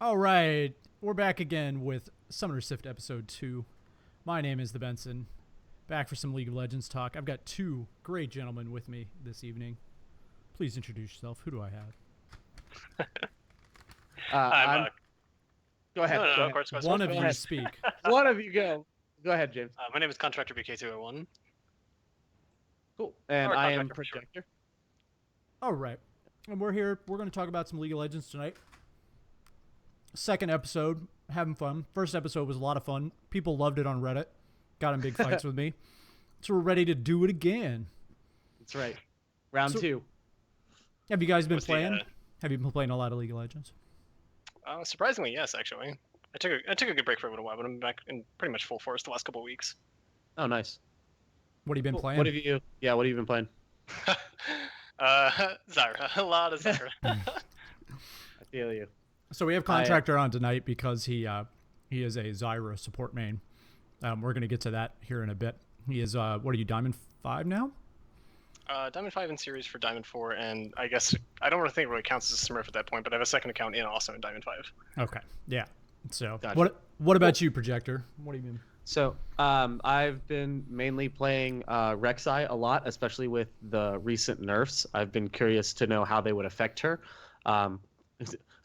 All right, we're back again with Summoner Sift episode 2. My name is the Benson, back for some League of Legends talk. I've got two great gentlemen with me this evening. Please introduce yourself. Who do I have? I'm Go ahead. no, no, Go no, of ahead. course, of course. One of Go you ahead. speak. One of you go. Go ahead, James. My name is Contractor BK201. Cool. And Or I am contractor for short. Projector. All right, and we're here. We're going to talk about some League of Legends tonight. Second episode, having fun. First episode was a lot of fun. People loved it on Reddit. Got in big fights with me. So we're ready to do it again. That's right. Round two. Have you guys been What's the, playing? Have you been playing a lot of League of Legends? Surprisingly, yes, actually. I took a good break for a little while, but I'm back in pretty much full force the last couple of weeks. Oh, nice. What have you been Cool. playing? What have you? Yeah. What have you been playing? Zyra, a lot of Zyra. I feel you. So we have Contractor on tonight because he is a Zyra support main. We're going to get to that here in a bit. He is, what are you, Diamond 5 now? Diamond 5 in series for Diamond 4, and I guess I don't really think it really counts as a Smurf at that point, but I have a second account also in Diamond 5. Okay, yeah. So Gotcha. what about you, Projector? What do you mean? So, I've been mainly playing Rek'Sai a lot, especially with the recent nerfs. I've been curious to know how they would affect her.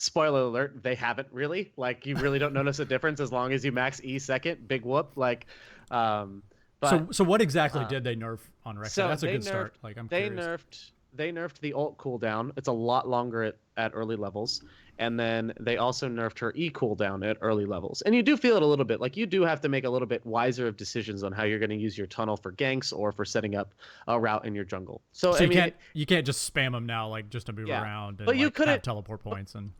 Spoiler alert, they haven't really. Like, you really don't notice a difference as long as you max E second. Big whoop. Like, but So what exactly did they nerf on Rek'Sai? so That's a they good nerfed- start. Like I'm they curious. nerfed the ult cooldown. It's a lot longer at early levels. And then they also nerfed her E cooldown at early levels. And you do feel it a little bit. Like, you do have to make a little bit wiser of decisions on how you're going to use your tunnel for ganks or for setting up a route in your jungle. So I you mean, can't just spam them now, like just to move Yeah. around and But you like, couldn't- have teleport points and.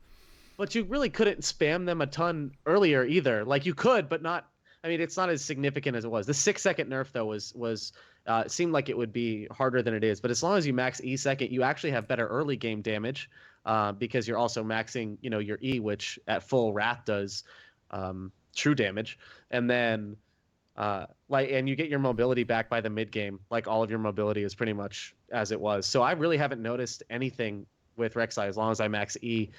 but you really couldn't spam them a ton earlier either. Like, you could, but not. I mean, it's not as significant as it was. The 6-second nerf though was it seemed like it would be harder than it is. But as long as you max E second, you actually have better early game damage because you're also maxing, your E, which at full wrath does true damage, and then and you get your mobility back by the mid game. Like, all of your mobility is pretty much as it was. So I really haven't noticed anything with Rek'Sai as long as I max E.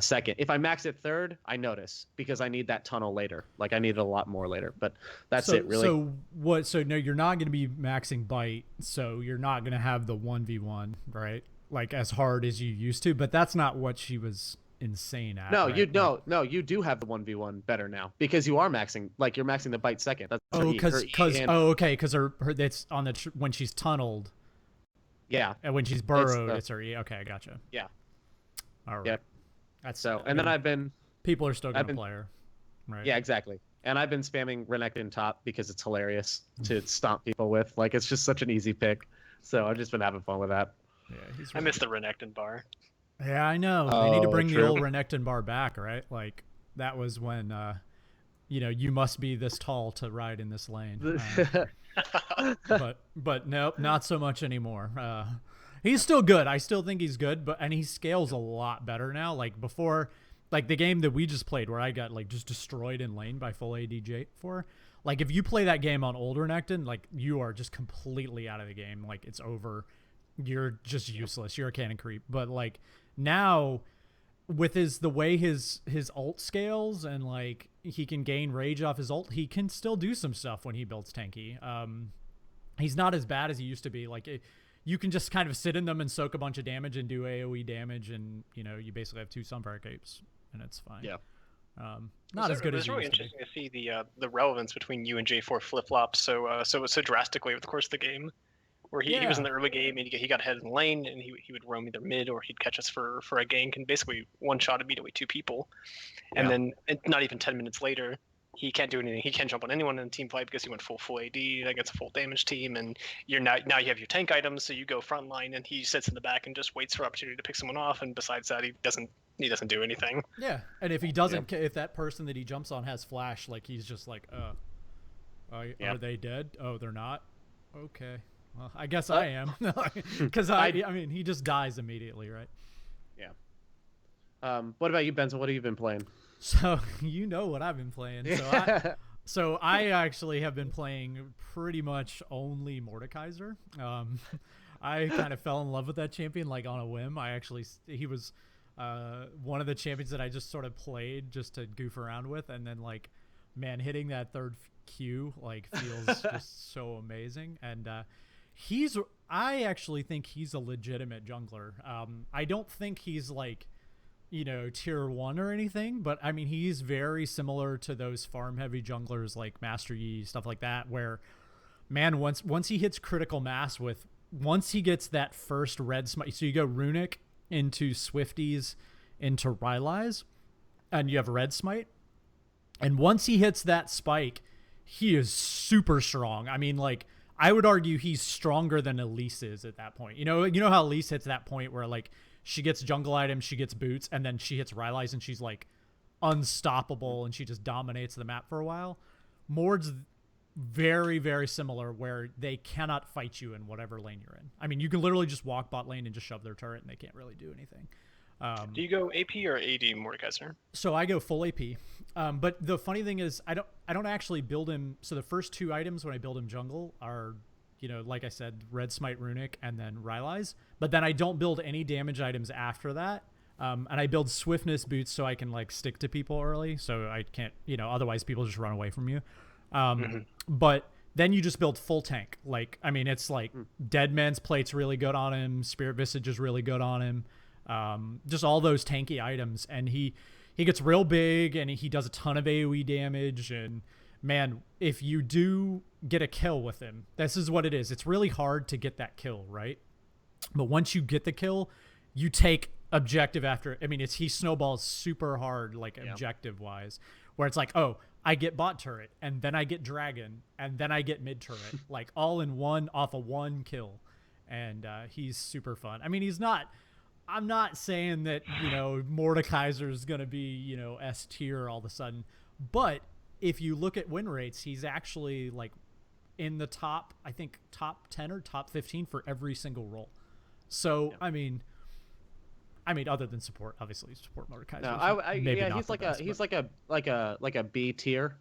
Second. If I max it third, I notice because I need that tunnel later. Like, I need it a lot more later, but that's it really. So what? So no, you're not going to be maxing bite. So you're not going to have the 1v1, right? Like as hard as you used to. But that's not what she was insane at. No, right? you do have the 1v1 better now because you are maxing. Like, you're maxing the bite second. That's her Oh, E. Her E and- because her that's on the when she's tunneled yeah, and when she's burrowed, the- it's her E. Okay, I gotcha. Yeah. All right. Yep. That's So, and then people are still going I've to been- play her, right? yeah, exactly. And I've been spamming Renekton top because it's hilarious to stomp people with. Like, it's just such an easy pick. So I've just been having fun with that. Yeah, he's I miss the Renekton bar. Yeah, I know. They need to Oh, bring the true. old Renekton bar back, right? Like that was when, you must be this tall to ride in this lane. But nope, not so much anymore. He's still good. I still think he's good, and he scales a lot better now. Like before, like the game that we just played where I got like just destroyed in lane by full ADJ for. Like if you play that game on older Renekton, like you are just completely out of the game. Like it's over. You're just useless. You're a cannon creep. But like now with the way his ult scales and like he can gain rage off his ult, he can still do some stuff when he builds tanky. He's not as bad as he used to be. Like you can just kind of sit in them and soak a bunch of damage and do AoE damage, and you basically have 2 Sunfire Capes and it's fine. Yeah. Not as good as It's it really used to be. interesting to see the relevance between you and J4 flip flops so drastically over the course of the game. Where he was in the early game and he got ahead in the lane and he would roam either mid or he'd catch us for a gank and basically one shot immediately 2 people. And then not even 10 minutes later, he can't do anything. He can't jump on anyone in the team fight because he went full AD against a full damage team. And you're now you have your tank items, so you go front line and he sits in the back and just waits for opportunity to pick someone off. And besides that, he doesn't do anything. Yeah, and if he doesn't, if that person that he jumps on has flash, like he's just like, are they dead? Oh, they're not. Okay. Well, I guess I am, because I mean, he just dies immediately, right? Yeah. What about you, Benson? What have you been playing? So you know what I've been playing. So I actually have been playing pretty much only Mordekaiser. I kind of fell in love with that champion like on a whim. He was one of the champions that I just sort of played just to goof around with, and then like, man, hitting that third Q like feels just so amazing. And I actually think he's a legitimate jungler. I don't think he's like, tier 1 or anything, but I mean, he's very similar to those farm heavy junglers like Master Yi, stuff like that, where, man, once he hits critical mass once he gets that first red smite, so you go Runic into Swifties into Rylai's, and you have red smite, and once he hits that spike, he is super strong. I mean, like, I would argue he's stronger than Elise is at that point. You know how Elise hits that point where like she gets jungle items, she gets boots, and then she hits Rylai's and she's like unstoppable and she just dominates the map for a while. Mord's very, very similar, where they cannot fight you in whatever lane you're in. I mean, you can literally just walk bot lane and just shove their turret and they can't really do anything. Do you go AP or AD Mordekaiser? So I go full AP. But the funny thing is, I don't actually build him. So the first 2 items when I build him jungle are, like I said, Red Smite Runic and then Rylai's. But then I don't build any damage items after that. And I build Swiftness boots so I can like stick to people early. So I can't, otherwise people just run away from you. But then you just build full tank. Like, I mean, it's like Dead Man's Plate's really good on him. Spirit Visage is really good on him. Just all those tanky items, and he gets real big and he does a ton of AoE damage. And man, if you do get a kill with him, this is what it is. It's really hard to get that kill, right? But once you get the kill, you take objective after. I mean, he snowballs super hard, like objective wise, where it's like, oh, I get bot turret, and then I get dragon, and then I get mid turret, like all in one off of one kill. And he's super fun. I mean, I'm not saying that, Mordekaiser is going to be, S tier all of a sudden. But if you look at win rates, he's actually like in the top 10 or top 15 for every single role. So, yeah. I mean, other than support, obviously support Mordekaiser. No, he's like a B tier.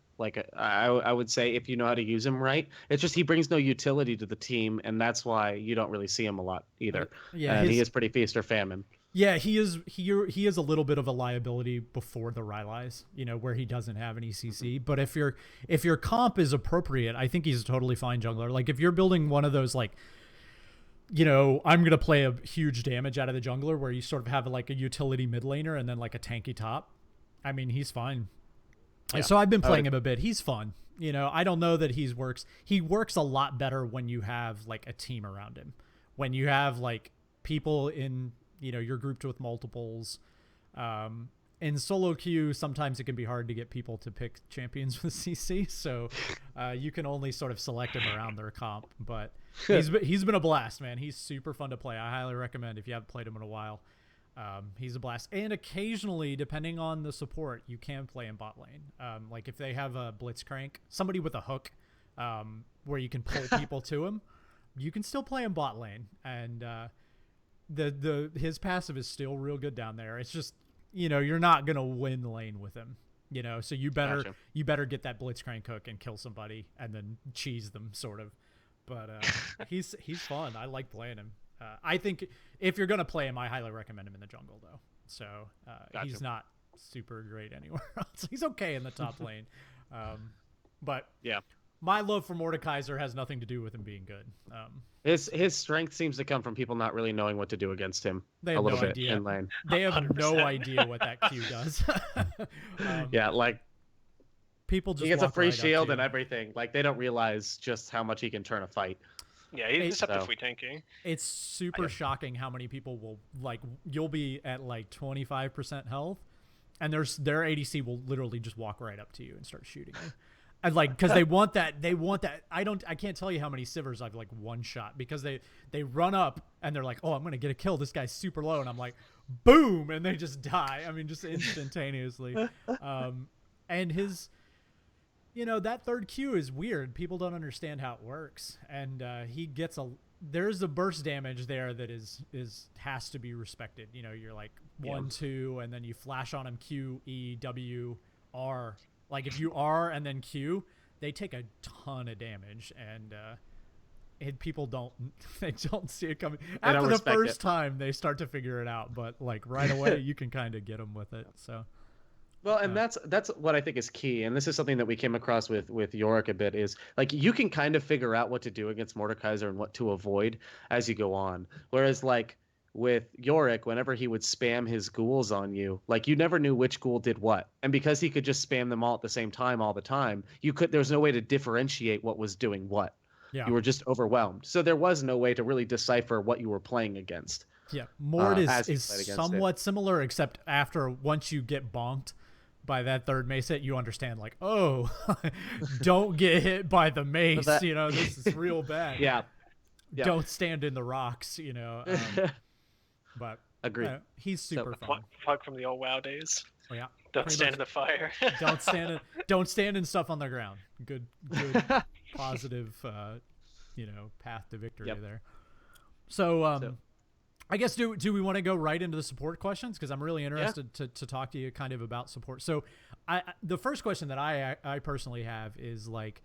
I would say, if you know how to use him right. It's just he brings no utility to the team, and that's why you don't really see him a lot either. Yeah, and he is pretty feast or famine. Yeah, he is a little bit of a liability before the Rylai's, where he doesn't have any CC. But if your comp is appropriate, I think he's a totally fine jungler. Like, if you're building one of those, like, I'm going to play a huge damage out of the jungler, where you sort of have like a utility mid laner and then like a tanky top, I mean, he's fine. Yeah. So I've been playing him a bit. He's fun. I don't know that he works a lot better when you have like a team around him, when you have like people in, you're grouped with multiples. In solo queue, sometimes it can be hard to get people to pick champions with CC. So you can only sort of select them around their comp, but he's been a blast, man. He's super fun to play. I highly recommend if you haven't played him in a while. He's a blast. And occasionally, depending on the support, you can play in bot lane. Like if they have a Blitzcrank, somebody with a hook, where you can pull people to him, you can still play in bot lane. And his passive is still real good down there. It's just, you're not gonna win the lane with him. So you better get that Blitzcrank hook and kill somebody and then cheese them, sort of. But he's fun. I like playing him. I think if you're going to play him, I highly recommend him in the jungle, though. So he's not super great anywhere else. He's okay in the top lane. But yeah, my love for Mordekaiser has nothing to do with him being good. His strength seems to come from people not really knowing what to do against him. They have no idea. In lane. They have 100%. No idea what that Q does. Yeah, like people just he gets a free shield and everything. Like, they don't realize just how much he can turn a fight. Yeah, he's deceptively tanky. It's super shocking how many people will, like, you'll be at like 25% health, and their ADC will literally just walk right up to you and start shooting you. And like, because they want that. I can't tell you how many Sivers I've like one shot, because they run up and they're like, oh, I'm gonna get a kill. This guy's super low, and I'm like, boom, and they just die. I mean, just instantaneously. And his, that third Q is weird. People don't understand how it works, and he gets there's a burst damage there that has to be respected. You're like 1, 2, and then you flash on him Q, E, W, R. Like if you R and then Q, they take a ton of damage, and people don't they don't see it coming. They don't After the respect first it. time, they start to figure it out, but like right away, you can kind of get them with it. So Well, and that's what I think is key, and this is something that we came across with Yorick a bit. Is like you can kind of figure out what to do against Mordekaiser and what to avoid as you go on. Whereas like with Yorick, whenever he would spam his ghouls on you, like you never knew which ghoul did what, and because he could just spam them all at the same time all the time, there's no way to differentiate what was doing what. yeah, You were just overwhelmed, so there was no way to really decipher what you were playing against. yeah. Mord is as you played against somewhat similar, except after once you get bonked by that third mace hit, you understand like, oh, don't get hit by the mace. You know, this is real bad. Yeah. Yeah. Don't stand in the rocks. You know. But Agreed. He's super fun. Fuck from the old WoW days. Oh yeah. Don't Pretty stand much. in the fire. Don't stand in stuff on the ground. Good positive path to victory there. So I guess do we want to go right into the support questions, because I'm really interested to talk to you kind of about support. So the first question that I personally have is like,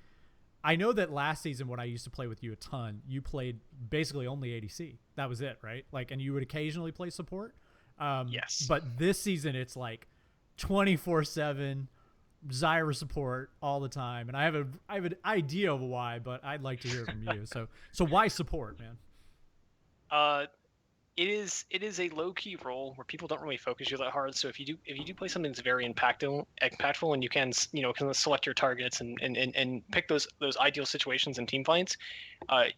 I know that last season when I used to play with you a ton, you played basically only ADC. That was it, right? Like, and you would occasionally play support. Yes. But this season it's like 24/7 Zyra support all the time, and I have an idea of why, but I'd like to hear from you. So why support, man? It is a low key role where people don't really focus you that hard. So if you do play something that's very impactful, and you can can select your targets and pick those ideal situations in team fights,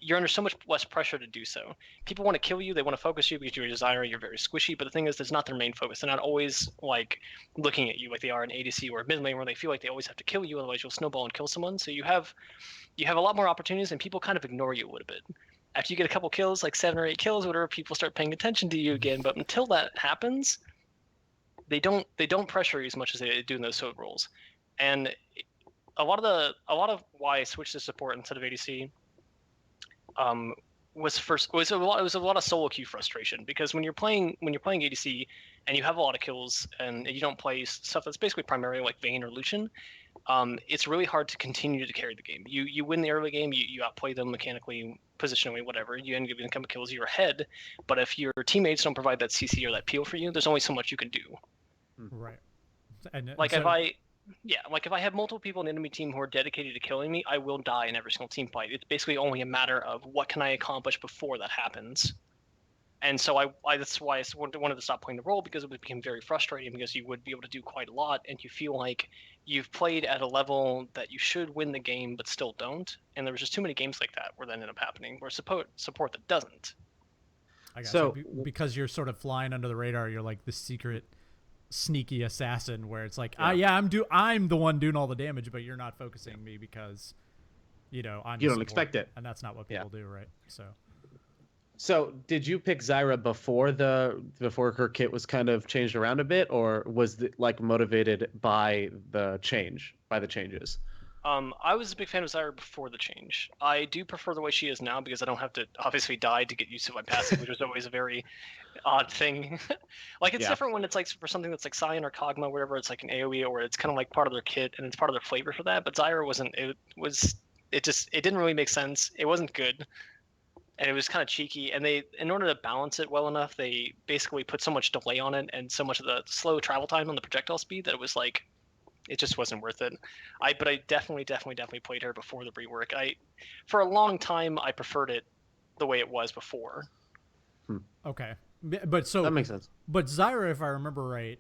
you're under so much less pressure to do so. People want to kill you, they want to focus you because you're a Zyra, you're very squishy. But the thing is, that's not their main focus. They're not always like looking at you like they are in ADC or mid lane, where they feel like they always have to kill you, otherwise you'll snowball and kill someone. So you have a lot more opportunities, and people kind of ignore you a little bit. After you get a couple kills, like 7 or 8 kills, whatever, people start paying attention to you again. But until that happens, they don't pressure you as much as they do in those solo roles. And a lot of why I switched to support instead of ADC was a lot of solo queue frustration, because when you're playing ADC and you have a lot of kills and you don't play stuff that's basically primarily like Vayne or Lucian, it's really hard to continue to carry the game. You win the early game, you outplay them mechanically, positionally, whatever. You end up getting a couple kills, you're ahead. But if your teammates don't provide that CC or that peel for you, there's only so much you can do. Right. And Like if I have multiple people in the enemy team who are dedicated to killing me, I will die in every single team fight. It's basically only a matter of what can I accomplish before that happens. And so that's why I wanted to stop playing the role, because it became very frustrating, because you would be able to do quite a lot and you feel like you've played at a level that you should win the game but still don't. And there was just too many games like that where that ended up happening, where support that doesn't. I got so because you're sort of flying under the radar, you're like the secret sneaky assassin, where it's like, I'm the one doing all the damage, but you're not focusing me because you don't expect it, and that's not what people do, right? So did you pick Zyra before her kit was kind of changed around a bit, or was it like motivated by the changes? I was a big fan of Zyra before the change. I do prefer the way she is now, because I don't have to obviously die to get used to my passive, which is always a very odd thing. Like it's different when it's like for something that's like Sion or Kog'Maw, or whatever, it's like an AoE, or it's kind of like part of their kit and it's part of their flavor for that. But Zyra wasn't. It didn't really make sense. It wasn't good. And it was kind of cheeky, and in order to balance it well enough, they basically put so much delay on it and so much of the slow travel time on the projectile speed that it was like, it just wasn't worth it. But I definitely played her before the rework. For a long time, I preferred it the way it was before. Okay, but so that makes sense. But Zyra, if I remember right,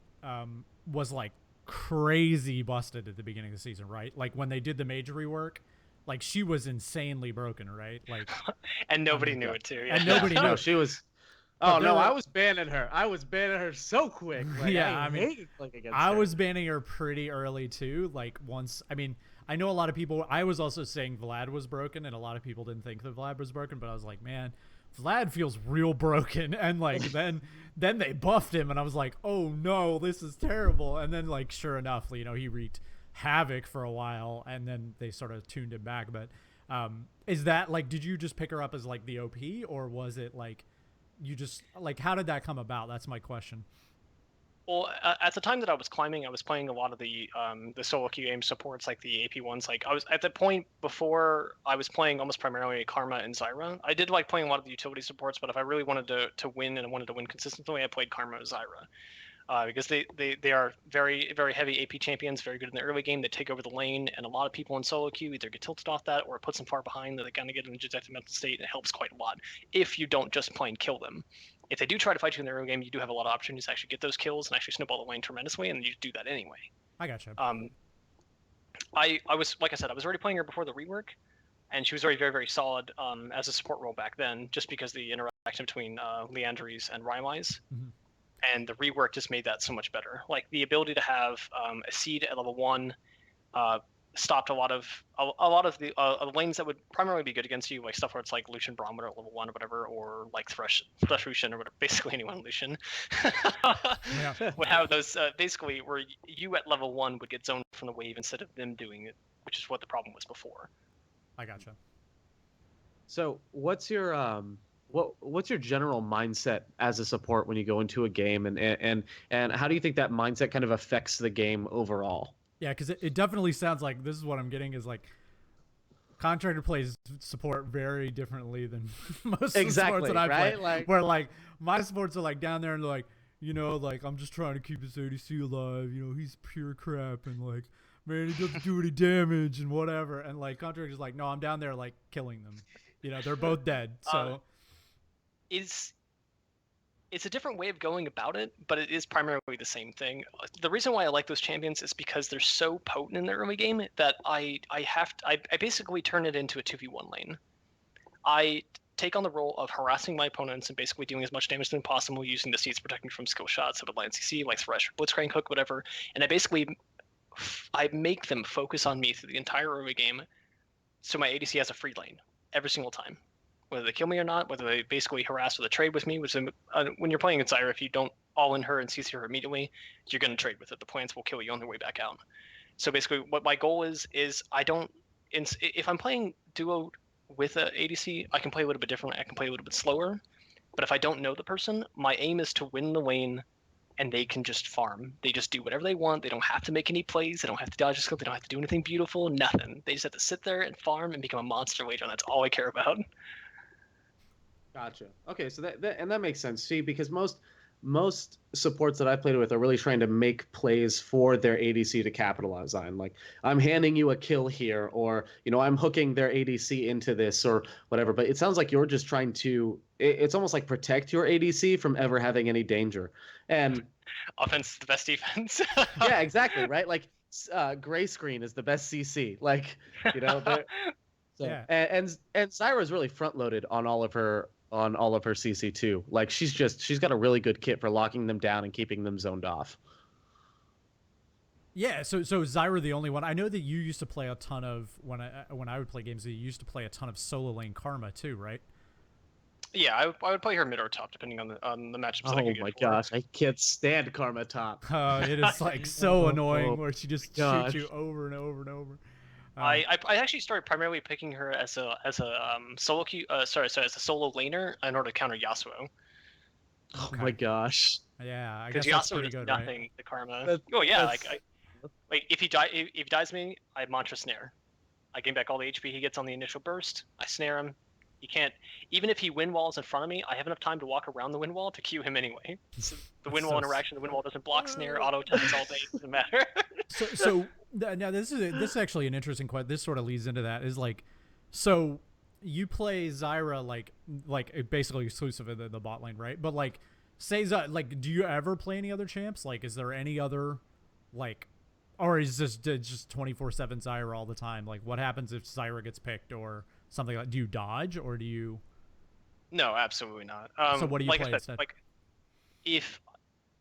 was like crazy busted at the beginning of the season, right? Like when they did the major rework. Like she was insanely broken, right? Like, and nobody knew it too. Yeah. And nobody knew. No, she was. Oh no, I was banning her. I was banning her so quick. Like, I was banning her pretty early too. Like once, I know a lot of people. I was also saying Vlad was broken, and a lot of people didn't think that Vlad was broken. But I was like, man, Vlad feels real broken. And like then they buffed him, and I was like, oh no, this is terrible. And then like sure enough, he wreaked havoc for a while, and then they sort of tuned it back. But is that like, did you just pick her up as like the OP, or was it like you just like, how did that come about? That's my question. Well, at the time that I was climbing, I was playing a lot of the solo queue game supports, like the AP ones. Like I was at the point before I was playing almost primarily Karma and Zyra. I did like playing a lot of the utility supports, but if I really wanted to win and I wanted to win consistently, I played Karma and Zyra. Because they are very very heavy AP champions, very good in the early game. They take over the lane, and a lot of people in solo queue either get tilted off that or it puts them far behind. That they kind of get in a dejected mental state, and it helps quite a lot if you don't just plain kill them. If they do try to fight you in the early game, you do have a lot of opportunities to actually get those kills and actually snowball the lane tremendously, and you do that anyway. I gotcha. I was, like I said, I was already playing her before the rework, and she was already very very solid as a support role back then, just because the interaction between Leandries and Rymey's. Mm-hmm. And the rework just made that so much better. Like the ability to have a seed at level 1 stopped a lot of the lanes that would primarily be good against you, like stuff where it's like Lucian Barometer at level 1 or whatever, or like Thresh Lucian or whatever, basically anyone Lucian. Would have those basically where you at level 1 would get zoned from the wave instead of them doing it, which is what the problem was before. I gotcha. So what's your what's your general mindset as a support when you go into a game, and how do you think that mindset kind of affects the game overall? Yeah, because it definitely sounds like this is what I'm getting is like Contractor plays support very differently than most of the sports that I play. Like, where like my sports are like down there and like, you know, like I'm just trying to keep his ADC alive, you know, he's pure crap and like, man, he doesn't do any damage and whatever. And like Contractor's like, no, I'm down there like killing them. You know, they're both dead. So it's a different way of going about it, but it is primarily the same thing. The reason why I like those champions is because they're so potent in the early game that I basically turn it into a 2v1 lane. I take on the role of harassing my opponents and basically doing as much damage as possible using the seeds protecting from skill shots of a land CC, like Thresh, Blitzcrank Hook, whatever. And I make them focus on me through the entire early game, so my ADC has a free lane every single time. Whether they kill me or not, whether they basically harass with a trade with me, which when you're playing against Zyra, if you don't all in her and CC her immediately, you're going to trade with it. The plants will kill you on their way back out. So basically, what my goal is I don't. If I'm playing duo with a ADC, I can play a little bit differently. I can play a little bit slower. But if I don't know the person, my aim is to win the lane, and they can just farm. They just do whatever they want. They don't have to make any plays. They don't have to dodge a scope. They don't have to do anything beautiful. Nothing. They just have to sit there and farm and become a monster later, and that's all I care about. Gotcha. Okay, so that makes sense. See, because most supports that I played with are really trying to make plays for their ADC to capitalize on. Like, I'm handing you a kill here, or I'm hooking their ADC into this, or whatever. But it sounds like you're just trying to. It's almost like protect your ADC from ever having any danger. And offense is the best defense. Yeah, exactly. Right. Like, gray screen is the best CC. Like, So, yeah. And Zyra's really front loaded on all of her CC too. Like she's got a really good kit for locking them down and keeping them zoned off. Yeah, so Zyra the only one. I know that you used to play a ton of when I would play games. You used to play a ton of solo lane Karma too, right? Yeah, I would play her mid or top depending on the matchups. Oh my gosh, I can't stand Karma top. It is like so annoying where she just shoots you over and over and over. I actually started primarily picking her as a solo as a solo laner in order to counter Yasuo. Oh my gosh. Yeah, I guess Yasuo that's pretty does good, nothing right? to Karma. Like if he dies me, I mantra snare. I gain back all the HP he gets on the initial burst. I snare him. You can't, even if he wind walls in front of me, I have enough time to walk around the wind wall to queue him anyway. So the wind wall interaction, the wind wall doesn't block snare, auto attacks all day, doesn't matter. Now this is actually an interesting question. This sort of leads into that is like, so you play Zyra like basically exclusive in the bot lane, right? But like, say like, do you ever play any other champs? Like, is there any other like, or is this just 24/7 Zyra all the time? Like, what happens if Zyra gets picked or something like? Do you dodge or do you? No, absolutely not. So what do you play instead? Like, if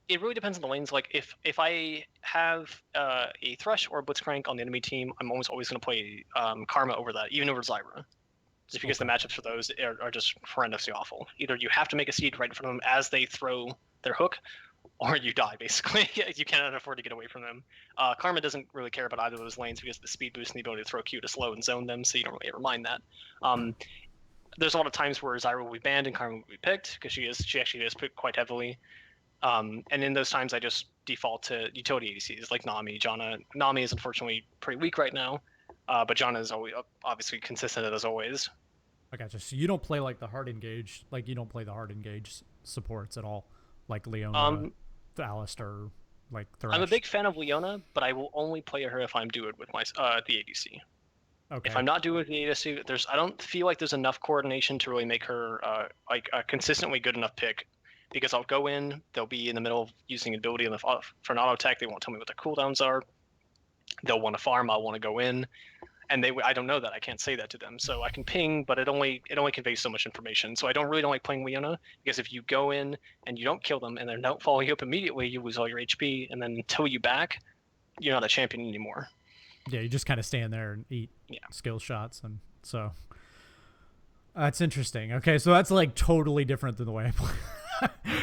it really depends on the lanes. Like if I have a Thresh or a Blitzcrank on the enemy team, I'm always going to play Karma over that, even over Zyra. Just because the matchups for those are just horrendously awful. Either you have to make a seed right in front of them as they throw their hook, or you die, basically. You cannot afford to get away from them. Karma doesn't really care about either of those lanes because of the speed boost and the ability to throw Q to slow and zone them, so you don't really ever mind that. There's a lot of times where Zyra will be banned and Karma will be picked, because she actually is picked quite heavily. And in those times, I just default to utility ADCs like Nami, Janna. Nami is unfortunately pretty weak right now, but Janna is always obviously consistent as always. I gotcha. So you don't play like the hard engage, like you don't play the hard engage supports at all, like Leona, Alistar, like Thresh. I'm a big fan of Leona, but I will only play her if I'm doing with my the ADC. Okay. If I'm not doing with the ADC, I don't feel like there's enough coordination to really make her like a consistently good enough pick. Because I'll go in, they'll be in the middle of using an ability for an auto attack. They won't tell me what their cooldowns are. They'll want to farm. I'll want to go in, and I don't know that. I can't say that to them. So I can ping, but it only conveys so much information. So I don't like playing Leona because if you go in and you don't kill them and they're not following you up immediately, you lose all your HP, and then until you back, you're not a champion anymore. Yeah, you just kind of stand there and eat skill shots, and so that's interesting. Okay, so that's like totally different than the way I play.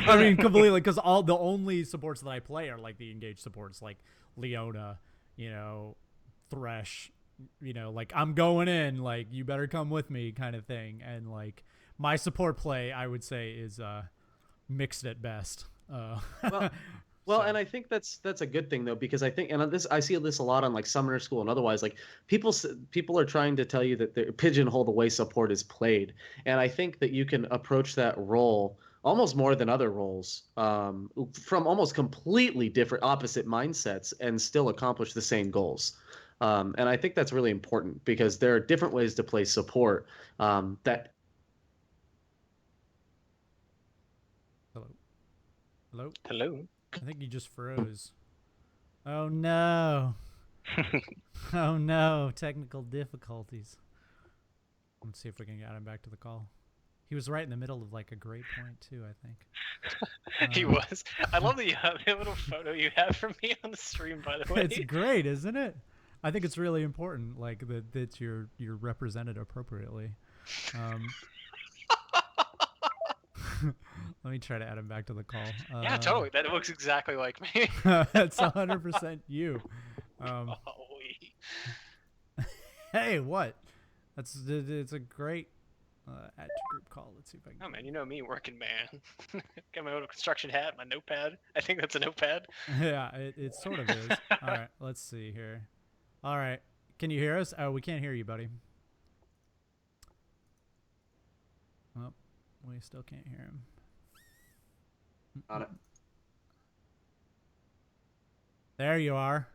I mean, completely, because all the only supports that I play are like the engaged supports, like Leona, Thresh, like I'm going in, like you better come with me, kind of thing. And like my support play, I would say, is mixed at best. Well, and I think that's a good thing though, because I think, and I see this a lot on like Summoner School and otherwise, like people are trying to tell you that they pigeonhole the way support is played, and I think that you can approach that role almost more than other roles from almost completely different opposite mindsets and still accomplish the same goals. And I think that's really important because there are different ways to play support that. Hello. I think you just froze. Oh no. Oh no, technical difficulties. Let's see if we can get him back to the call. He was right in the middle of like a great point too, I think. He was. I love the little photo you have from me on the stream, by the way. It's great, isn't it? I think it's really important, like that you're represented appropriately. Let me try to add him back to the call. Yeah, totally. That looks exactly like me. That's 100% you. Hey, what? It's a great add to group call. Let's see if I can. Oh man, you know me, working man. Got my little construction hat, my notepad. I think that's a notepad. Yeah, it sort of is. All right, let's see here. All right, can you hear us? Oh, we can't hear you, buddy. Well, we still can't hear him. Got it. There you are.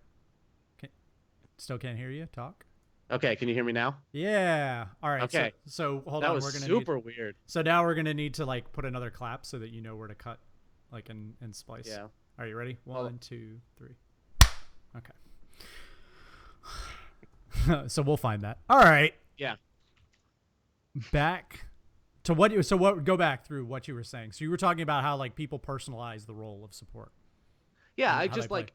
Still can't hear you. Talk. Okay, can you hear me now? Yeah. All right. Okay. So hold that on. was We're gonna super weird. So now we're gonna need to like put another clap so that you know where to cut, like and splice. Yeah. Are you ready? One, 2, 3. Okay. So we'll find that. All right. Yeah. Back to what you. So what? Go back through what you were saying. So you were talking about how like people personalize the role of support. Yeah, I just like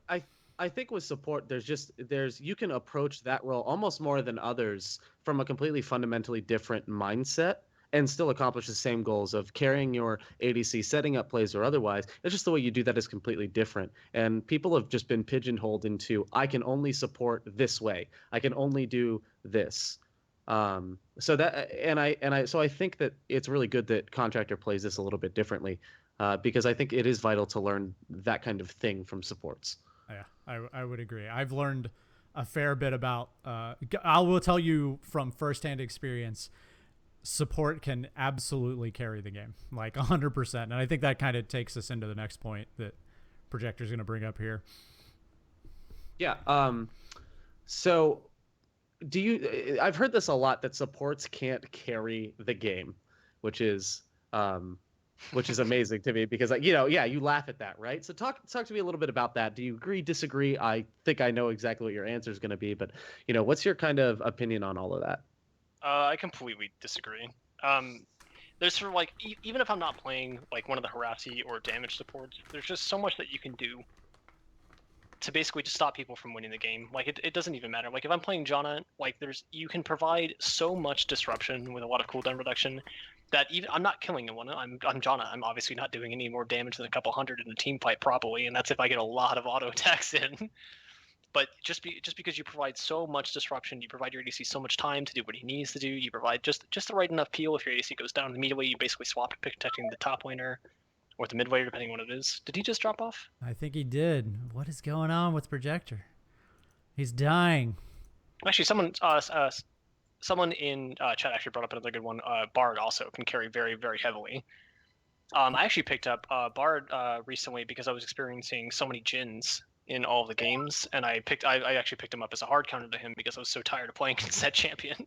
I think with support, you can approach that role almost more than others from a completely fundamentally different mindset and still accomplish the same goals of carrying your ADC, setting up plays or otherwise. It's just the way you do that is completely different. And people have just been pigeonholed into, I can only support this way. I can only do this. So I think that it's really good that Contractor plays this a little bit differently because I think it is vital to learn that kind of thing from supports. Yeah, I would agree. I've learned a fair bit about. I will tell you from firsthand experience, support can absolutely carry the game, like 100%. And I think that kind of takes us into the next point that Projector's going to bring up here. Yeah. So, I've heard this a lot that supports can't carry the game, which is amazing to me because you laugh at that, right? So talk to me a little bit about that. Do you agree, disagree? I think I know exactly what your answer is going to be, but what's your kind of opinion on all of that? I completely disagree. There's sort of like even if I'm not playing like one of the harassy or damage supports, there's just so much that you can do to basically just stop people from winning the game. Like it doesn't even matter. Like if I'm playing Janna, like you can provide so much disruption with a lot of cooldown reduction that even I'm not killing anyone. I'm Janna. I'm obviously not doing any more damage than a couple hundred in a team fight probably, and that's if I get a lot of auto attacks in. But just because you provide so much disruption, you provide your ADC so much time to do what he needs to do. You provide just the right enough peel if your ADC goes down immediately. You basically swap to protecting the top laner. or the mid wave, depending on what it is. Did he just drop off? I think he did. What is going on with Projector? He's dying. Actually, someone in chat actually brought up another good one. Bard also can carry very, very heavily. I actually picked up Bard recently because I was experiencing so many Jins in all of the games, and I actually picked him up as a hard counter to him because I was so tired of playing against that champion.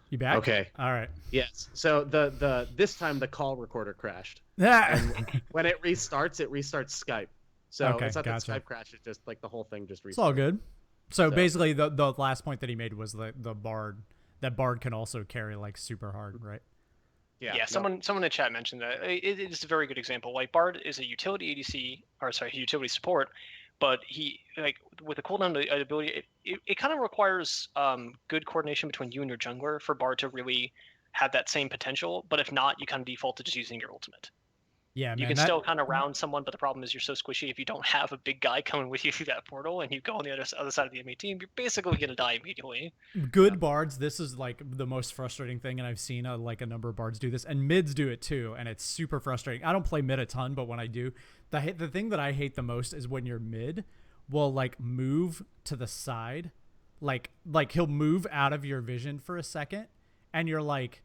You back? Okay. All right. Yes. So this time the call recorder crashed. Yeah. And when it restarts Skype. So Okay, it's not gotcha. that Skype crashed. It's just like the whole thing just restarted. It's all good. So basically, the last point that he made was the Bard. That Bard can also carry like super hard, right? Yeah. Someone in the chat mentioned that. It is a very good example. Like Bard is a utility ADC, or sorry, utility support, but he like with the cooldown ability, it kind of requires good coordination between you and your jungler for Bard to really have that same potential. But if not, you kind of default to just using your ultimate. Yeah, you man, can still kind of round someone, but the problem is you're so squishy. If you don't have a big guy coming with you through that portal and you go on the other side of the enemy team, you're basically going to die immediately. Good bards, this is like the most frustrating thing, and I've seen like a number of bards do this, and mids do it too, and it's super frustrating. I don't play mid a ton, but when I do, the thing that I hate the most is when your mid will like move to the side, like he'll move out of your vision for a second, and you're like,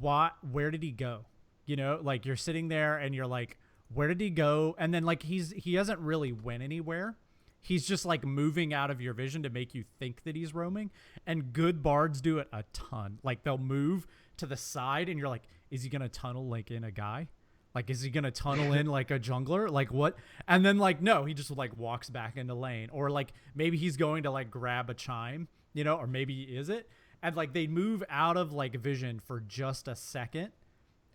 what? Where did he go? You know, like you're sitting there and you're like, where did he go? And then like he doesn't really went anywhere. He's just like moving out of your vision to make you think that he's roaming. And good bards do it a ton. Like they'll move to the side and you're like, is he going to tunnel like in a guy? Like, is he going to tunnel in like a jungler? Like what? And then like, no, he just like walks back into lane, or like maybe he's going to like grab a chime, you know, or maybe he is it. And like they move out of like vision for just a second.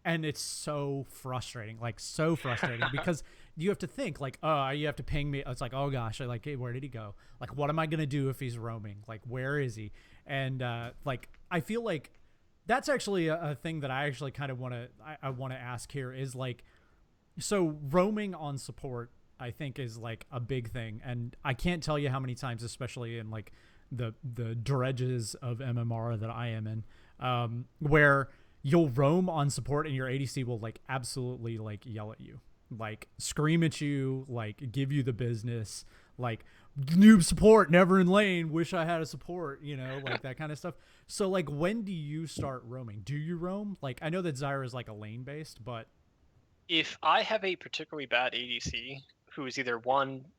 And it's so frustrating, like so frustrating because you have to think like, oh, you have to ping me. It's like, oh gosh, like, hey, where did he go? Like, what am I going to do if he's roaming? Like, where is he? And like, I feel like that's actually a thing that I actually kind of want to ask here is like, so roaming on support, I think is like a big thing. And I can't tell you how many times, especially in like the dredges of MMR that I am in, where you'll roam on support and your ADC will like absolutely like yell at you, like scream at you, like give you the business, like noob support, never in lane, wish I had a support, you know, like that kind of stuff. So like, when do you start roaming? Do you roam? Like, I know that Zyra is like a lane based, but if I have a particularly bad ADC who is either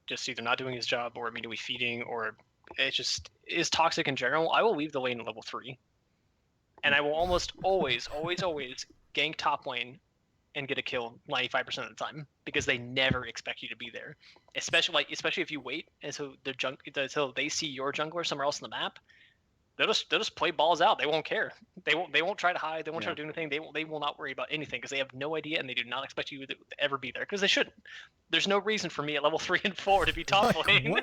just either not doing his job or immediately feeding, or it just is toxic in general, I will leave the lane at level 3. And I will almost always gank top lane and get a kill 95% of the time because they never expect you to be there. Especially if you wait until until they see your jungler somewhere else on the map. They'll just play balls out. They won't care. They won't try to hide. They won't try to do anything. They will not worry about anything because they have no idea and they do not expect you to ever be there because they shouldn't. There's no reason for me at level 3 and 4 to be top lane.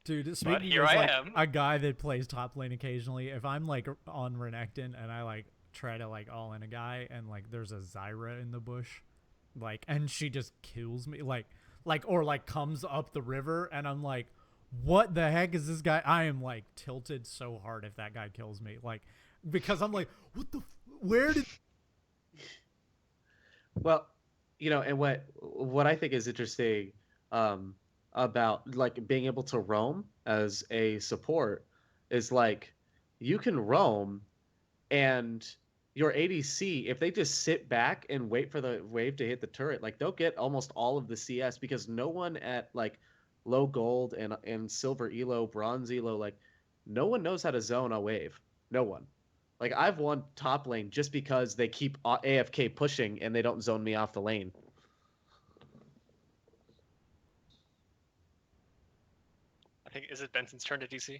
Dude, speaking here as I like am. a guy that plays top lane occasionally, if I'm like on Renekton and I like try to like all in a guy and like there's a Zyra in the bush, like, and she just kills me, like or like comes up the river and I'm like, what the heck is this guy? I am like tilted so hard if that guy kills me, like, because I'm like, where did? Well, you know, and what I think is interesting about like being able to roam as a support is like you can roam and your ADC, if they just sit back and wait for the wave to hit the turret, like they'll get almost all of the CS because no one at like low gold and silver elo, bronze elo, like no one knows how to zone a wave. No one. Like I've won top lane just because they keep AFK pushing and they don't zone me off the lane. I think, is it Benson's turn to DC?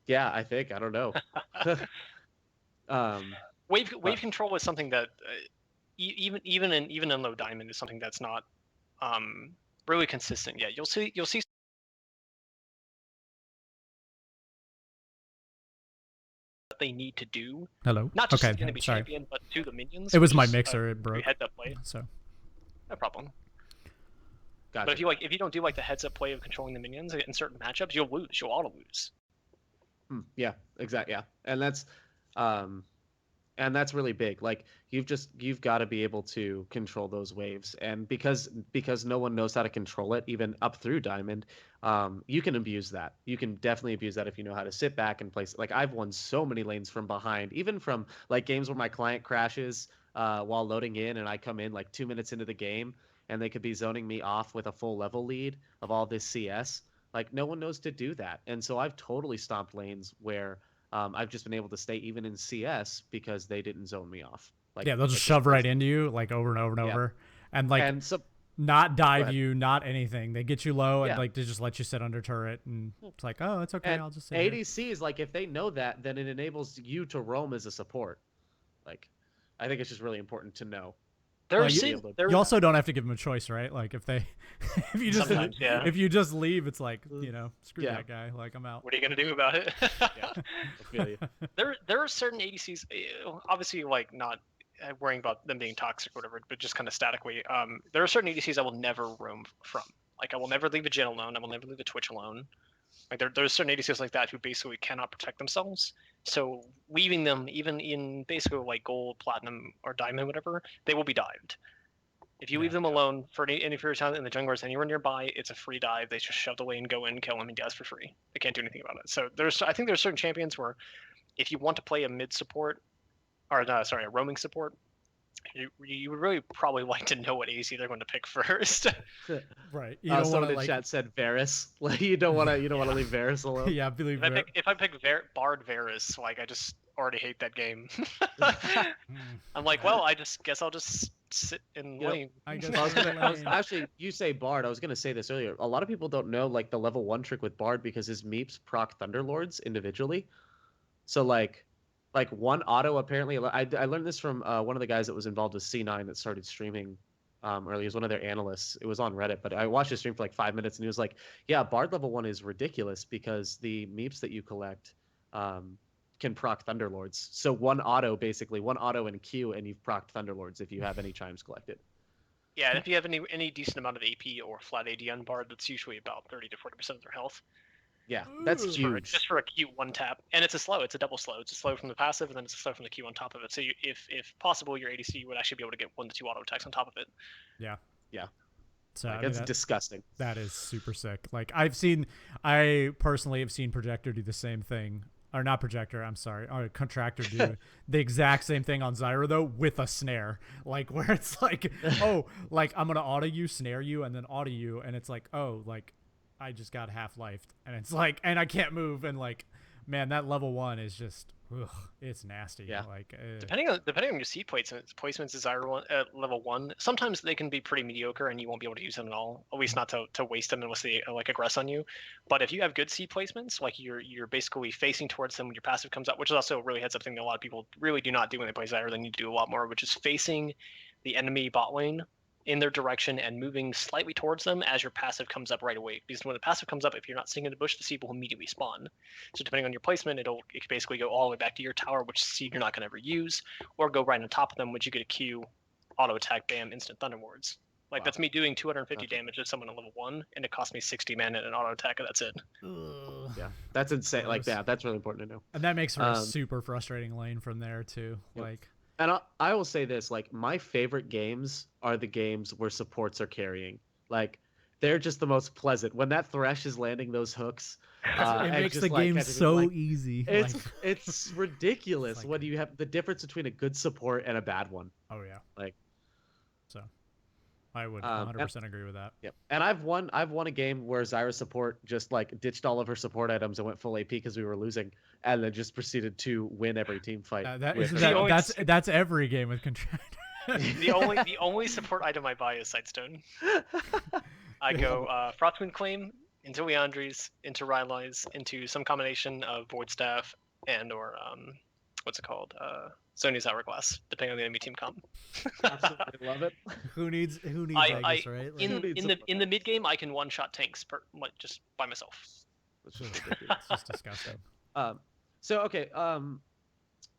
Yeah, I think. I don't know. Wave control is something that even in low diamond is something that's not really consistent yet. You'll see what they need to do. Hello. Not just okay, to the enemy sorry. champion, but to the minions. It was which my is, mixer. It broke. Heads up play. So No problem. Gotcha. But if you don't do like the heads up play of controlling the minions in certain matchups, you'll lose. You'll auto lose. Yeah, exactly. Yeah, and that's And that's really big. Like you've got to be able to control those waves, and because no one knows how to control it, even up through diamond, you can abuse that. You can definitely abuse that if you know how to sit back and place. Like I've won so many lanes from behind, even from like games where my client crashes while loading in, and I come in like 2 minutes into the game, and they could be zoning me off with a full level lead of all this CS. Like no one knows to do that, and so I've totally stomped lanes where I've just been able to stay even in CS because they didn't zone me off. Like Yeah, they'll just it's shove right crazy. into you like over and over and Yeah. over, and like And so not go dive ahead. you, not anything. They get you low and Yeah. like they just let you sit under turret, and it's like, oh, it's okay, And I'll just sit here. ADCs, like if they know that, then it enables you to roam as a support. Like I think it's just really important to know. There Well, are you- scenes. You also don't have to give them a choice, right? Like if they, if you just Sometimes, yeah. if you just leave, it's like, screw Yeah. that guy. Like I'm out. What are you gonna do about it? Yeah. I feel you. There are certain ADCs, obviously like not worrying about them being toxic or whatever, but just kind of statically. There are certain ADCs I will never roam from. Like I will never leave a Jhin alone. I will never leave a Twitch alone. Like there's certain ADCs like that who basically cannot protect themselves. So leaving them, even in basically like gold, platinum, or diamond, whatever, they will be dived. If you leave them alone for any period of time and the jungler is anywhere nearby, it's a free dive. They just shove the lane, go in, kill him, and dies for free. They can't do anything about it. So I think there's certain champions where if you want to play a mid support, or sorry, a roaming support, you would really probably like to know what AC they're going to pick first. Right. You don't Someone want in to like. chat said Varus. Like you don't want to leave Varus alone. Yeah, believe it. if I pick Bard Varus, like I just already hate that game. I'm like, well, I just guess I'll just sit in Yep. lane. I guess I was lane. actually, you say Bard. I was gonna say this earlier. A lot of people don't know like the level 1 trick with Bard because his meeps proc Thunderlords individually. So like one auto apparently. I learned this from one of the guys that was involved with C9 that started streaming early. He was one of their analysts. It was on Reddit, but I watched his stream for like 5 minutes and he was like, "Yeah, Bard level 1 is ridiculous because the meeps that you collect can proc Thunderlords. So one auto and Q, and you've procced Thunderlords if you have any chimes collected." Yeah, and if you have any decent amount of AP or flat AD on Bard, that's usually about 30 to 40% of their health. Yeah, that's Ooh. huge. Just for a Q one tap, and it's a double slow. It's a slow from the passive, and then it's a slow from the Q on top of it. So if possible, your ADC would actually be able to get 1 to 2 auto attacks on top of it. Yeah. Yeah. So Like, I mean, it's disgusting. that is super sick. Like I personally have seen Projector do the same thing. Or not Projector, I'm sorry. Or Contractor do the exact same thing on Zyra though with a snare. Like where it's like, oh, like I'm gonna auto you, snare you, and then auto you, and it's like, oh, like I just got half-lifed. And it's like, and I can't move, and like, man, that level 1 is just it's nasty. Yeah. Like Depending on your seed placements is at level 1. Sometimes they can be pretty mediocre, and you won't be able to use them at all. At least not to waste them unless they like aggress on you. But if you have good seed placements, like you're basically facing towards them when your passive comes up, which is also a really heads up thing that a lot of people really do not do when they play Zyra. They need to do a lot more, which is facing the enemy bot lane in their direction and moving slightly towards them as your passive comes up right away. Because when the passive comes up, if you're not seeing in the bush, the seed will immediately spawn. So depending on your placement, it can basically go all the way back to your tower, which seed you're not going to ever use, or go right on top of them, which you get a Q, auto attack, bam, instant Thunderwards. Like, Wow. that's me doing 250 damage to someone at level 1, and it costs me 60 mana and an auto attack, and that's it. Yeah, that's insane. Like Gross. that. That's really important to know. and that makes for a Um, super frustrating lane from there too. Yep. Like And I will say this: like my favorite games are the games where supports are carrying. Like they're just the most pleasant when that Thresh is landing those hooks. it and makes just, the like, game catching it, so like, easy. It's Like, it's ridiculous It's like- when you have the difference between a good support and a bad one. oh yeah. Like- so I would and- 100% agree with that. Yep. And I've won a game where Zyra support just like ditched all of her support items and went full AP because we were losing, and then just proceeded to win every team fight. with- That's every game with Contractor. The only support item I buy is Sightstone. I go Frostwind Claim into Leandries, into Rylai's, into some combination of Void Staff and or what's it called? Sony's Hourglass, depending on the enemy team comp. Absolutely love it. who needs I- Aegis, right? Like, In the mid game, I can one shot tanks just by myself. It's just ridiculous. it's just disgusting. So okay,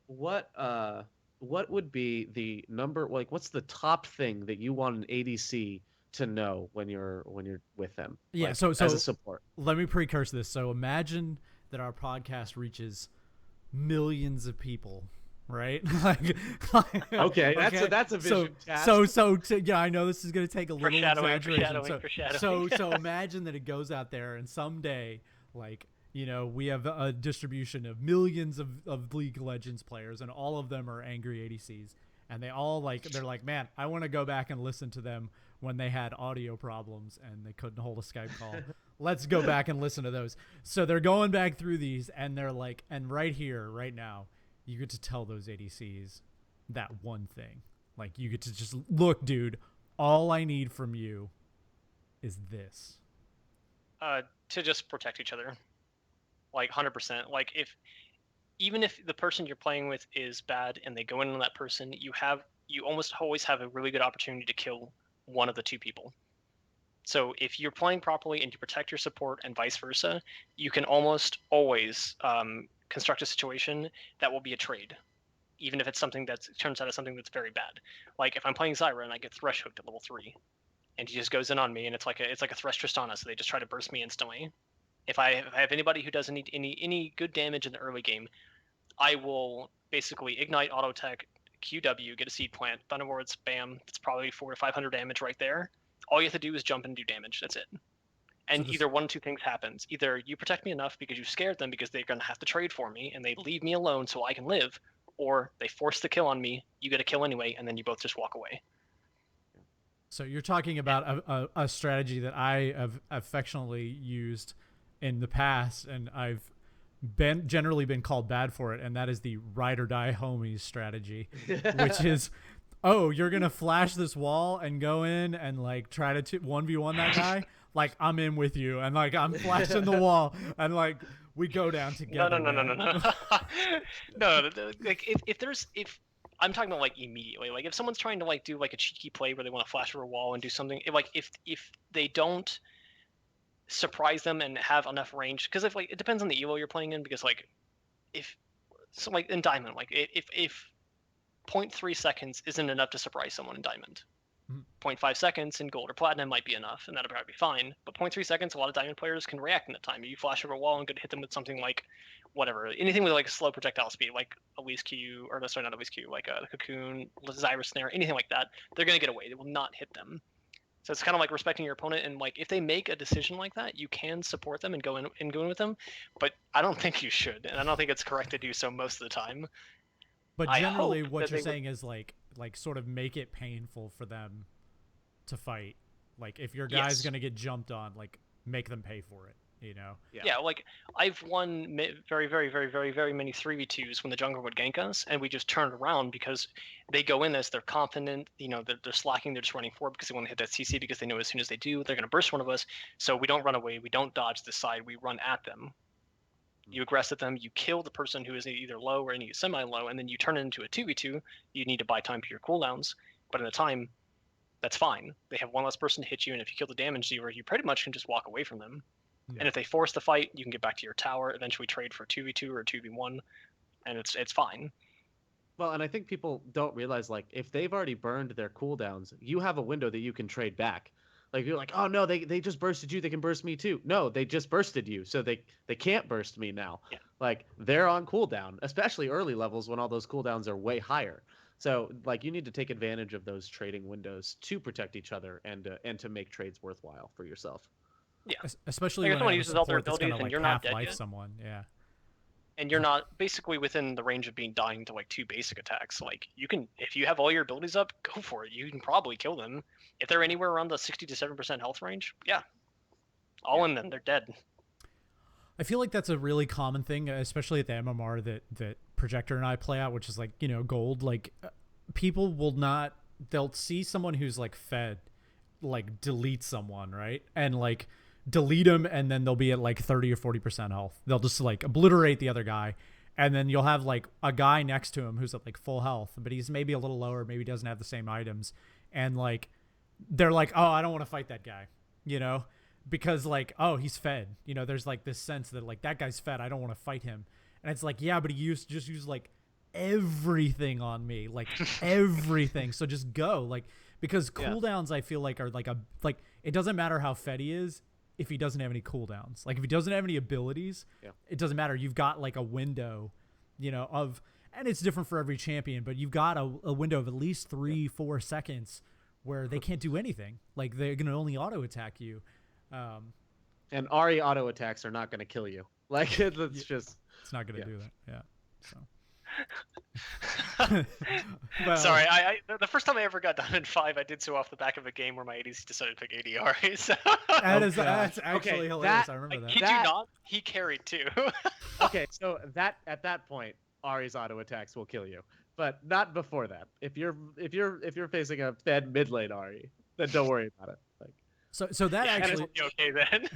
what would be the number? Like, what's the top thing that you want an ADC to know when you're with them? Yeah, like, so as a support. let me precurse this. So imagine that our podcast reaches millions of people right? Okay, that's a vision cast. Yeah, I know this is going to take a little exaggeration. Foreshadowing. So imagine that it goes out there and someday, like, you know, we have a distribution of millions of League of Legends players, and all of them are angry ADCs, and they're like, man, I want to go back and listen to them when they had audio problems and they couldn't hold a Skype call. Let's go back and listen to those. So they're going back through these, and they're like, and right here, right now, you get to tell those ADCs that one thing. Like, you get to just, look, dude, all I need from you is this. To just protect each other. Like, 100%. Like, even if the person you're playing with is bad and they go in on that person, you almost always have a really good opportunity to kill one of the two people. So if you're playing properly and you protect your support and vice versa, you can almost always construct a situation that will be a trade, even if it's something that turns out as something that's very bad. Like if I'm playing Zyra and I get thresh hooked at level 3, and he just goes in on me, and it's like a thresh Tristana, so they just try to burst me instantly. If I have anybody who doesn't need any good damage in the early game, I will basically ignite auto tech, QW, get a seed plant, Thunderwords, bam. It's probably 400 to 500 damage right there. All you have to do is jump and do damage. That's it. And so either one of two things happens. Either you protect me enough because you scared them because they're going to have to trade for me and they leave me alone so I can live, or they force the kill on me, you get a kill anyway, and then you both just walk away. So you're talking about a strategy that I have affectionately used in the past, and I've generally been called bad for it, and that is the ride or die homies strategy, which is, oh, you're gonna flash this wall and go in and like try to 1v1 that guy. Like, I'm in with you, and like I'm flashing the wall, and like we go down together. No. Like if I'm talking about like immediately, like if someone's trying to like do like a cheeky play where they want to flash over a wall and do something, if they don't surprise them and have enough range, because if like it depends on the elo you're playing in, because like if so like in diamond, like if 0.3 seconds isn't enough to surprise someone in diamond, 0.5 seconds in gold or platinum might be enough, and that'll probably be fine. But 0.3 seconds, a lot of diamond players can react in that time. You flash over a wall and go to hit them with something like whatever, anything with like a slow projectile speed, like Elise Q, or sorry, not Elise Q, like a cocoon, Zyra snare, anything like that. They're gonna get away. They will not hit them. So it's kind of like respecting your opponent, and like if they make a decision like that, you can support them and go in with them. But I don't think you should, and I don't think it's correct to do so most of the time. But generally, what you're saying is like sort of make it painful for them to fight. Like if your guy's gonna get jumped on, like make them pay for it. You know? Yeah, like I've won very, very, very, very, very many 3v2s when the jungler would gank us, and we just turned around because they go in as they're confident, you know, they're slacking, they're just running forward because they want to hit that CC, because they know as soon as they do, they're going to burst one of us. So we don't run away, we don't dodge the side, we run at them. You aggress at them, you kill the person who is either low or any semi-low, and then you turn it into a 2v2. You need to buy time for your cooldowns, but in the time, that's fine. They have one less person to hit you, and if you kill the damage dealer, you pretty much can just walk away from them. Yeah. And if they force the fight, you can get back to your tower, eventually trade for 2v2 or 2v1, and it's fine. Well, and I think people don't realize, like, if they've already burned their cooldowns, you have a window that you can trade back. Like, you're like, oh, no, they just bursted you, they can burst me too. No, they just bursted you, so they can't burst me now. Yeah. Like, they're on cooldown, especially early levels when all those cooldowns are way higher. So, like, you need to take advantage of those trading windows to protect each other and to make trades worthwhile for yourself. Yeah, especially when someone uses all their abilities and you're not dead yet. Someone, yeah. And you're not basically within the range of being dying to like 2 basic attacks. Like you can, if you have all your abilities up, go for it. You can probably kill them if they're anywhere around the 60 to 7% health range. Yeah, in them, they're dead. I feel like that's a really common thing, especially at the MMR that Projector and I play out, which is like, you know, gold. Like people will not, they'll see someone who's like fed, like delete someone, right, and like delete them, and then they'll be at like 30 or 40% health. They'll just like obliterate the other guy, and then you'll have like a guy next to him who's at like full health, but he's maybe a little lower, maybe doesn't have the same items, and like they're like, oh, I don't want to fight that guy, you know, because like, oh, he's fed, you know, there's like this sense that like that guy's fed, I don't want to fight him. And it's like, yeah, but he just used like everything on me, like everything. So just go, like, because cooldowns I feel like are like it doesn't matter how fed he is if he doesn't have any cooldowns. Like if he doesn't have any abilities, it doesn't matter. You've got like a window, you know, of, and it's different for every champion, but you've got a window of at least 3-4 seconds where they can't do anything. Like they're gonna only auto attack you. And Ari auto attacks are not going to kill you. Like it's just. It's not gonna do that. Yeah. So. Sorry, the first time I ever got Diamond 5, I did so off the back of a game where my ADC decided to pick ADR. So. That's actually hilarious. I remember that. Kid you not, he carried too. Okay, so at that point, Ari's auto attacks will kill you, but not before that. If you're facing a fed mid lane Ari, then don't worry about it. Like. So that actually be okay then.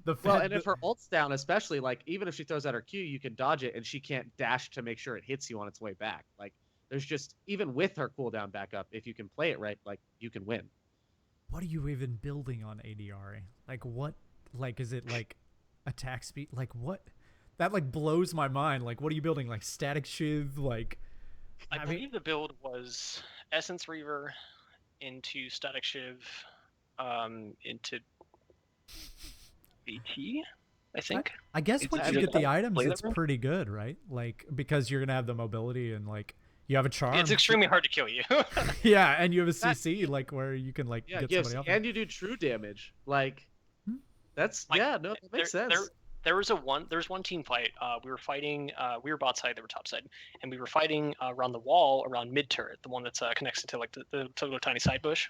And if her ult's down, especially, like, even if she throws out her Q, you can dodge it, and she can't dash to make sure it hits you on its way back. Like, there's just, even with her cooldown back up, if you can play it right, like, you can win. What are you even building on ADR? Like, what? Like, is it, like, attack speed? Like, what? That, like, blows my mind. Like, what are you building? Like, static shiv? Like, I believe the build was Essence Reaver into static shiv, into BT, I think. I guess once you get the items, it's pretty good, right? Like, because you're gonna have the mobility and like you have a charm. It's extremely hard to kill you. Yeah, and you have a CC like where you can like get somebody off. And you do true damage. Like, that's like, that makes sense. There was one team fight. We were fighting. We were bot side. They were top side, and we were fighting around the wall around mid turret, the one that's connected to like the tiny side bush.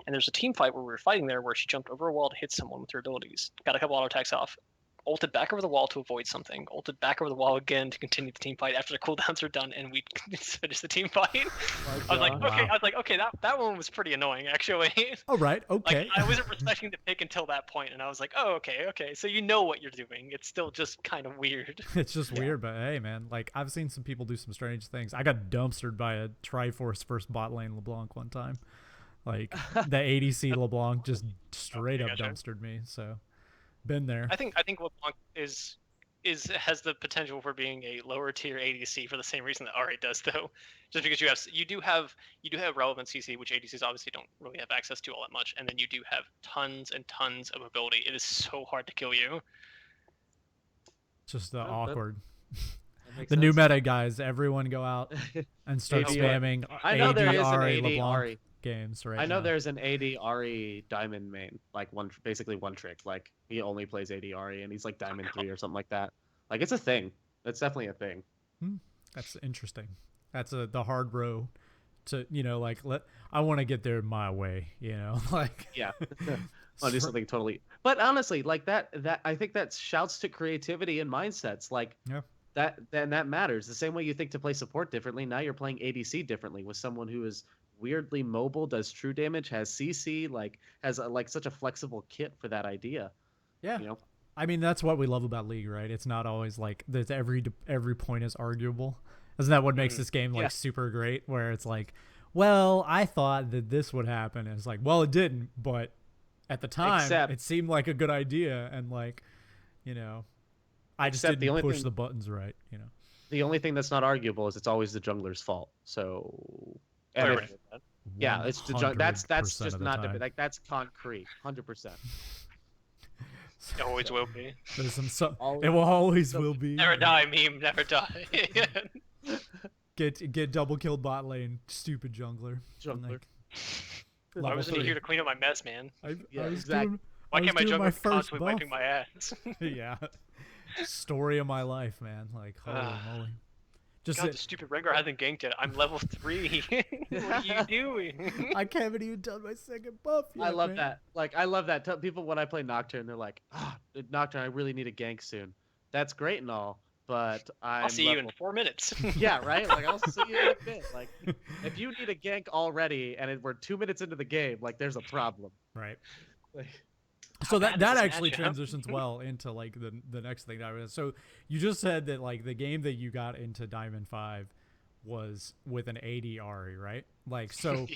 And there's a team fight where we were fighting there where she jumped over a wall to hit someone with her abilities. Got a couple auto attacks off. Ulted back over the wall to avoid something. Ulted back over the wall again to continue the team fight after the cooldowns are done, and we finished the team fight. I was like, okay, that one was pretty annoying actually. Oh right, okay. Like, I wasn't expecting to pick until that point, and I was like, oh okay. So you know what you're doing. It's still just kind of weird. It's just weird, but hey man, like I've seen some people do some strange things. I got dumpstered by a Triforce first bot lane LeBlanc one time. Like the ADC LeBlanc just straight up dumpstered me. So been there. I think LeBlanc has the potential for being a lower tier ADC for the same reason that Ari does, though. Just because you do have relevant CC, which ADCs obviously don't really have access to all that much, and then you do have tons and tons of ability. It is so hard to kill you. Just awkward. The new meta guys, everyone go out and start spamming AD LeBlanc games right I know now. There's an AD Ari Diamond main, like basically one trick. Like he only plays AD Ari and he's like Diamond 3 or something like that. Like it's a thing. It's definitely a thing. That's interesting. That's the hard road to, like I want to get there my way, like yeah. I'll do something totally. But honestly, like that I think that shouts to creativity and mindsets. Like that matters. The same way you think to play support differently, now you're playing ADC differently with someone who is weirdly mobile, does true damage, has CC, like has such a flexible kit for that idea. Yeah. I mean, that's what we love about League, right? It's not always like that every point is arguable. Isn't that what makes this game like super great? Where it's like, well, I thought that this would happen. And it's like, well, it didn't, but at the time it seemed like a good idea, and like, I just didn't push the buttons right, The only thing that's not arguable is it's always the jungler's fault. So yeah, it's the that's just not like that's concrete, 100%. It always will be. It will always will be. Never die, meme. Never die. Get double killed bot lane, stupid jungler. Like, I was here to clean up my mess, man. I was exactly. Why can't my jungler constantly wiping my ass? Yeah. Story of my life, man. Like holy moly. God, the stupid Rengar hasn't ganked yet. I'm level 3. What are you doing? I haven't even done my second buff yet. I love that. Like, I love that. People, when I play Nocturne, they're like, Nocturne, I really need a gank soon. That's great and all, but I'll see you in 4 minutes. Yeah, right? Like, I'll see you in a bit. Like, if you need a gank already and we're 2 minutes into the game, like, there's a problem. Right. So that actually transitions well into like the next thing that I was. So you just said that like the game that you got into Diamond 5 was with an AD Ari, right? Like so,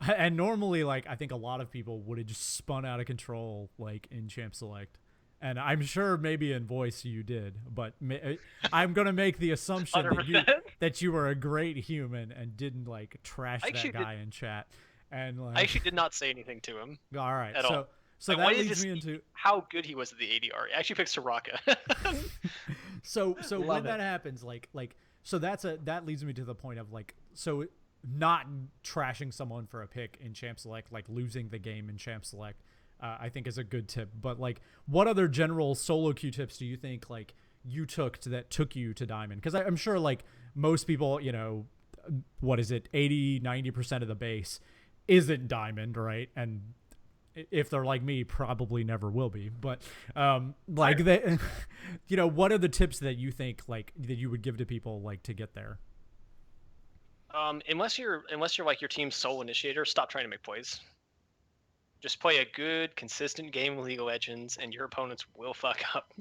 and normally like I think a lot of people would have just spun out of control like in Champ Select, and I'm sure maybe in voice you did, but I'm gonna make the assumption that you were a great human and didn't like trash that guy in chat. And like, I actually did not say anything to him. All right, at all. So that leads me into how good he was at the ADR. I actually picked Soraka. so when that happens, like So that leads me to the point of like, so not trashing someone for a pick in Champ Select, like losing the game in Champ Select, I think is a good tip. But like, what other general solo queue tips do you think like you that took you to Diamond? Because I'm sure like most people, you know, what is it, 80-90% of the base isn't Diamond, right? And if they're like me, probably never will be. But like they, you know, what are the tips that you think like that you would give to people like to get there? Unless you're like your team's sole initiator, stop trying to make plays. Just play a good, consistent game of League of Legends, and your opponents will fuck up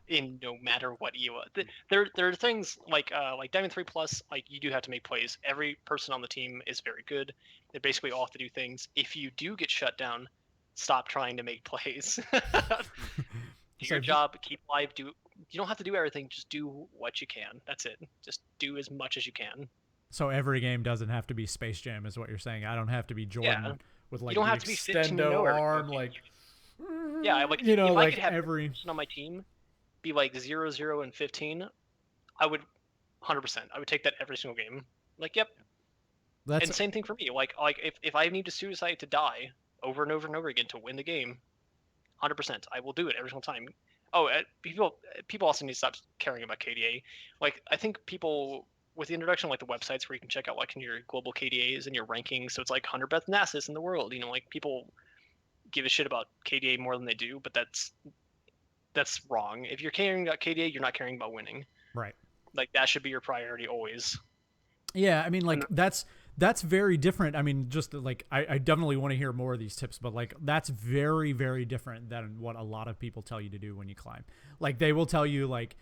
in no matter what you want. There are things like Diamond 3 Plus, like you do have to make plays. Every person on the team is very good. They basically all have to do things. If you do get shut down, stop trying to make plays. Do your job, keep alive. You don't have to do everything. Just do what you can. That's it. Just do as much as you can. So every game doesn't have to be Space Jam, is what you're saying. I don't have to be Jordan with like you don't the have to be extendo arm, like like you know, if like I could have every person on my team be like 0-0 and 15, I would 100%. I would take that every single game. Like, yep. And same thing for me. Like if I need to suicide to die over and over and over again to win the game, 100%, I will do it every single time. Oh, people also need to stop caring about KDA. Like, I think people with the introduction of like the websites where you can check out like your global KDAs and your rankings, so it's like 100 best Nasus in the world. You know, like people give a shit about KDA more than they do, but that's wrong. If you're caring about KDA, you're not caring about winning. right. Like that should be your priority always. Yeah, I mean, like that's very different. I mean, just like I definitely want to hear more of these tips, but like that's very, very different than what a lot of people tell you to do when you climb. Like they will tell you like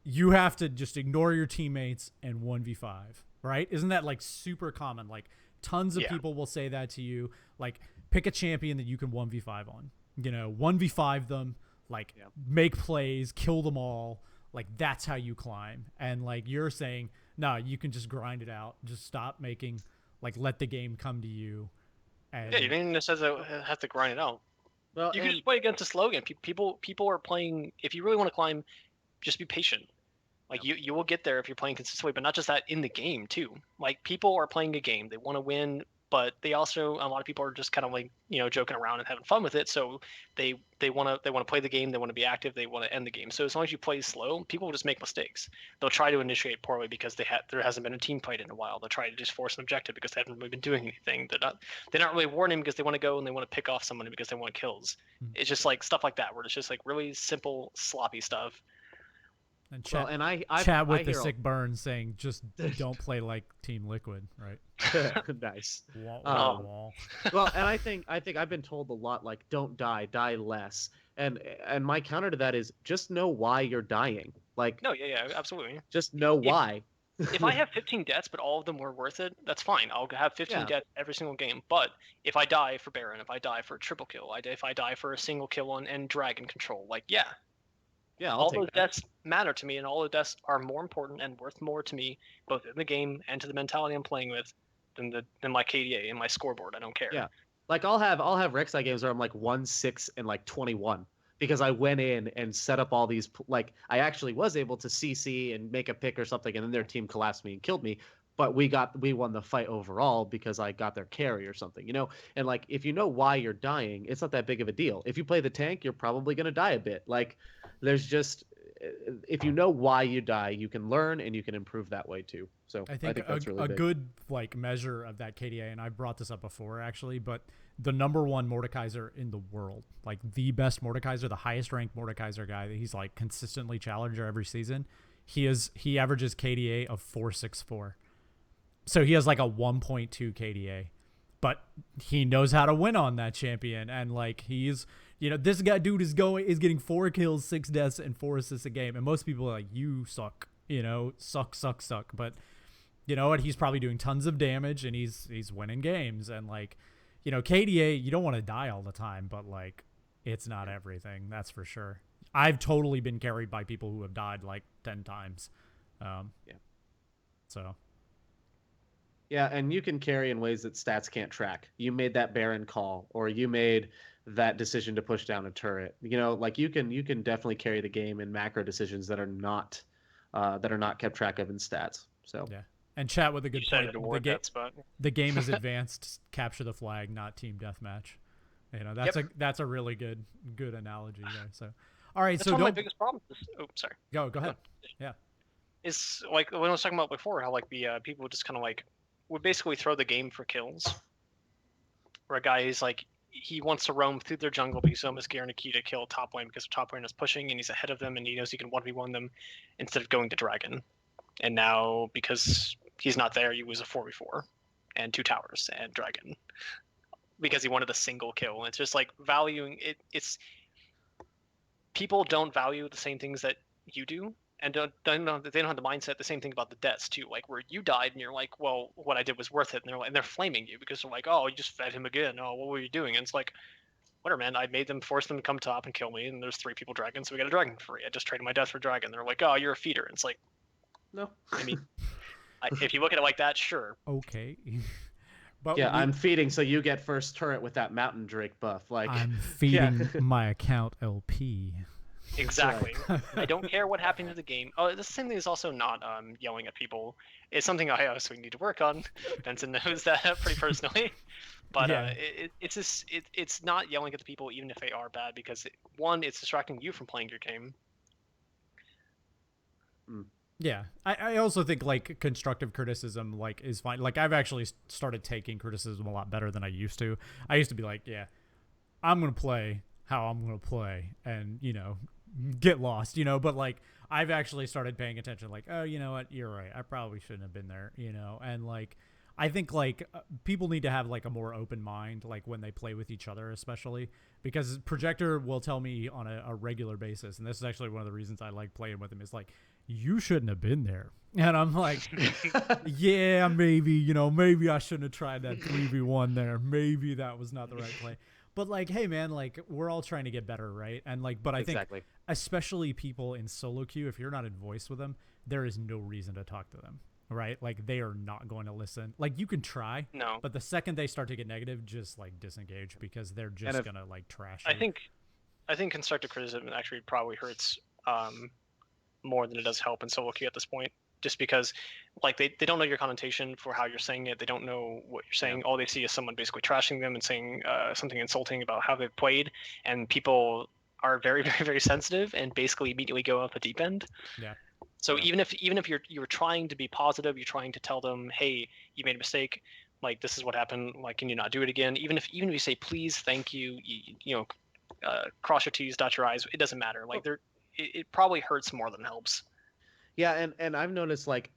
you have to just ignore your teammates and 1v5, right? Isn't that like super common? Like tons of people will say that to you. Like pick a champion that you can 1v5 on. You know, 1v5 them, like make plays, kill them all. Like that's how you climb. And like you're saying, no, you can just grind it out. Just stop making, like, let the game come to you. And yeah, you don't even necessarily have to grind it out. Well, you can just play against a slogan. People are playing. If you really want to climb, just be patient. Like you will get there if you're playing consistently, but not just that, in the game too. Like people are playing a game, they want to win, but they also, a lot of people are just kind of like, you know, joking around and having fun with it. So they want to play the game, they want to be active, they want to end the game. So as long as you play slow, people will just make mistakes. They'll try to initiate poorly because there hasn't been a team fight in a while. They'll try to just force an objective because they haven't really been doing anything. They're not really warning because they want to go and they want to pick off someone because they want kills. It's just like stuff like that where it's just like really simple sloppy stuff. And chat with the sick burn saying just don't play like Team Liquid, right? Nice. Wall. Well, and I think I've been told a lot like don't die less. And my counter to that is just know why you're dying. Like no, yeah, absolutely. Just know why. If I have 15 deaths, but all of them were worth it, that's fine. I'll have 15 deaths every single game. But if I die for Baron, if I die for a triple kill, if I die for a single kill on Dragon Control, like all those deaths matter to me, and all the deaths are more important and worth more to me, both in the game and to the mentality I'm playing with, than my KDA and my scoreboard. I don't care. Yeah, like I'll have Rek'Sai games where I'm like 1-6 and like 21 because I went in and set up all these, like I actually was able to CC and make a pick or something, and then their team collapsed me and killed me. But we won the fight overall because I got their carry or something, you know? And like, if you know why you're dying, it's not that big of a deal. If you play the tank, you're probably going to die a bit. Like there's just, if you know why you die, you can learn and you can improve that way too. So I think that's really big. Good like measure of that KDA, and I brought this up before actually, but the #1 Mordekaiser in the world, like the best Mordekaiser, the highest ranked Mordekaiser guy, he's like consistently challenger every season. He averages KDA of 464. So he has like a 1.2 KDA, but he knows how to win on that champion. And like, he's, you know, this dude is getting 4 kills, 6 deaths, and 4 assists a game. And most people are like, you suck, you know, suck. But you know what? He's probably doing tons of damage and he's winning games. And like, you know, KDA, you don't want to die all the time, but like, it's not everything. That's for sure. I've totally been carried by people who have died like 10 times. So. Yeah, and you can carry in ways that stats can't track. You made that Baron call, or you made that decision to push down a turret. You know, like you can definitely carry the game in macro decisions that are not that are not kept track of in stats. So Yeah. And chat with a good decided point. to award that spot. The game is advanced capture the flag, not team deathmatch. That's a really good analogy there. So, all right. That's So one of my don't biggest problems. Sorry. go ahead. Yeah. It's like when I was talking about before, how like the people just kind of like would basically throw the game for kills. Where a guy is like he wants to roam through their jungle, but he's almost guaranteed to kill top lane because top lane is pushing and he's ahead of them and he knows he can 1v1 them instead of going to dragon. And now because he's not there, you lose a 4v4 and 2 towers and dragon because he wanted a single kill. And it's just like valuing it. It's people don't value the same things that you do, and they don't have the mindset the same thing about the deaths too. Like where you died and you're like, well, what I did was worth it, and they're flaming you because they're like, oh, you just fed him again. Oh, what were you doing? And it's like, whatever, man. I made them force them to come top and kill me, and there's 3 people dragon, so we got a dragon for free. I just traded my death for dragon. They're like, oh, you're a feeder. And it's like, no. I mean, if you look at it like that, sure. Okay. But yeah, I'm feeding so you get first turret with that mountain drake buff. Like I'm feeding my account LP. Exactly. I don't care what happened to the game. Oh, the same thing is also not yelling at people. It's something I also need to work on. Benson knows that pretty personally. But Yeah. it's not yelling at the people even if they are bad because one, it's distracting you from playing your game. Yeah, I also think like constructive criticism like is fine. Like I've actually started taking criticism a lot better than I used to. I used to be like, yeah, I'm gonna play how I'm gonna play, and get lost, But like I've actually started paying attention. Like, oh, you know what, you're right. I probably shouldn't have been there, And like I think like people need to have like a more open mind, like when they play with each other, especially because Projector will tell me on a regular basis, and this is actually one of the reasons I like playing with him is like, you shouldn't have been there. And I'm like, yeah, maybe, maybe I shouldn't have tried that 3v1 there. Maybe that was not the right play. But like, hey man, like we're all trying to get better, right? And like, but I think especially people in solo queue, if you're not in voice with them, there is no reason to talk to them, right? Like they are not going to listen. Like you can try, but the second they start to get negative, just like disengage because they're just gonna like trash you. I think constructive criticism actually probably hurts more than it does help in solo queue at this point, just because like they don't know your connotation for how you're saying it. They don't know what you're saying. All they see is someone basically trashing them and saying something insulting about how they've played, and people are very, very, very sensitive and basically immediately go off the deep end. Yeah. So even if you're trying to be positive, you're trying to tell them, hey, you made a mistake, like this is what happened, like can you not do it again? Even if you say please, thank you, cross your T's, dot your I's, it doesn't matter. Like it probably hurts more than helps. Yeah, and I've noticed like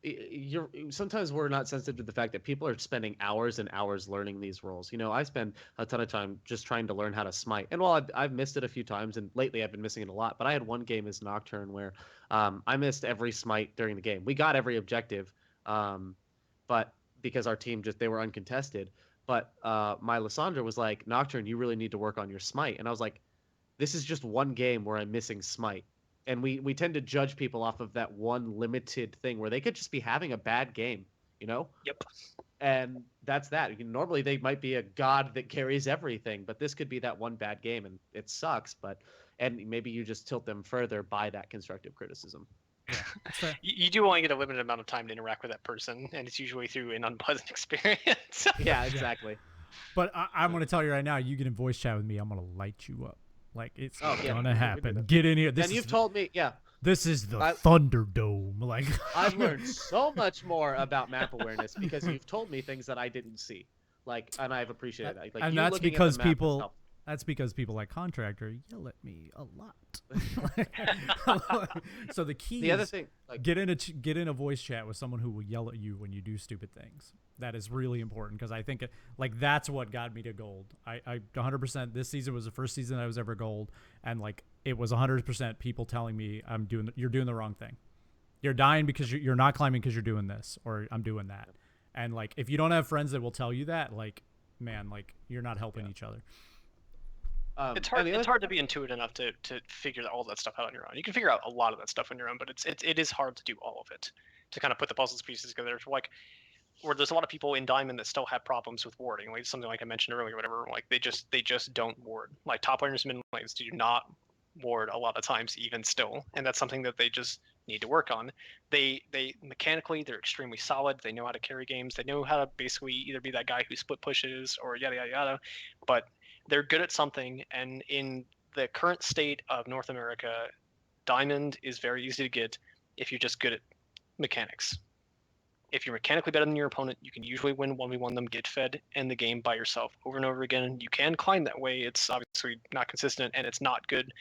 sometimes we're not sensitive to the fact that people are spending hours and hours learning these roles. I spend a ton of time just trying to learn how to smite. And while I've missed it a few times, and lately I've been missing it a lot, but I had one game as Nocturne where I missed every smite during the game. We got every objective, but because our team they were uncontested. But my Lysandra was like, Nocturne, you really need to work on your smite. And I was like, this is just one game where I'm missing smite. And we tend to judge people off of that one limited thing where they could just be having a bad game, Yep. And that's that. Normally they might be a god that carries everything, but this could be that one bad game, and it sucks. And maybe you just tilt them further by that constructive criticism. Yeah. You do only get a limited amount of time to interact with that person, and it's usually through an unpleasant experience. Yeah, exactly. But I'm going to tell you right now, you get in voice chat with me, I'm going to light you up. Like it's gonna happen. Get in here. You've told me, this is the Thunderdome. Like I've learned so much more about map awareness because you've told me things that I didn't see. And I've appreciated that. Like, and that's because people. That's because people like Contractor yell at me a lot. So the key other thing, get in a voice chat with someone who will yell at you when you do stupid things. That is really important because I think that's what got me to gold. I 100%. This season was the first season I was ever gold, and like it was 100% people telling me you're doing the wrong thing. You're dying because you're not climbing because you're doing this, or I'm doing that. And like if you don't have friends that will tell you that, like man, like you're not helping each other. It's hard to be intuitive enough to figure all that stuff out on your own. You can figure out a lot of that stuff on your own, but it is hard to do all of it, to kind of put the puzzle pieces together. Like where there's a lot of people in Diamond that still have problems with warding, like something like I mentioned earlier, whatever. Like they just don't ward. Like top laners and mid laners do not ward a lot of times even still, and that's something that they just need to work on. They mechanically they're extremely solid. They know how to carry games. They know how to basically either be that guy who split pushes or yada yada yada, but they're good at something. And in the current state of North America, Diamond is very easy to get if you're just good at mechanics. If you're mechanically better than your opponent, you can usually win 1v1 them, get fed, end the game by yourself over and over again. You can climb that way. It's obviously not consistent, and it's not good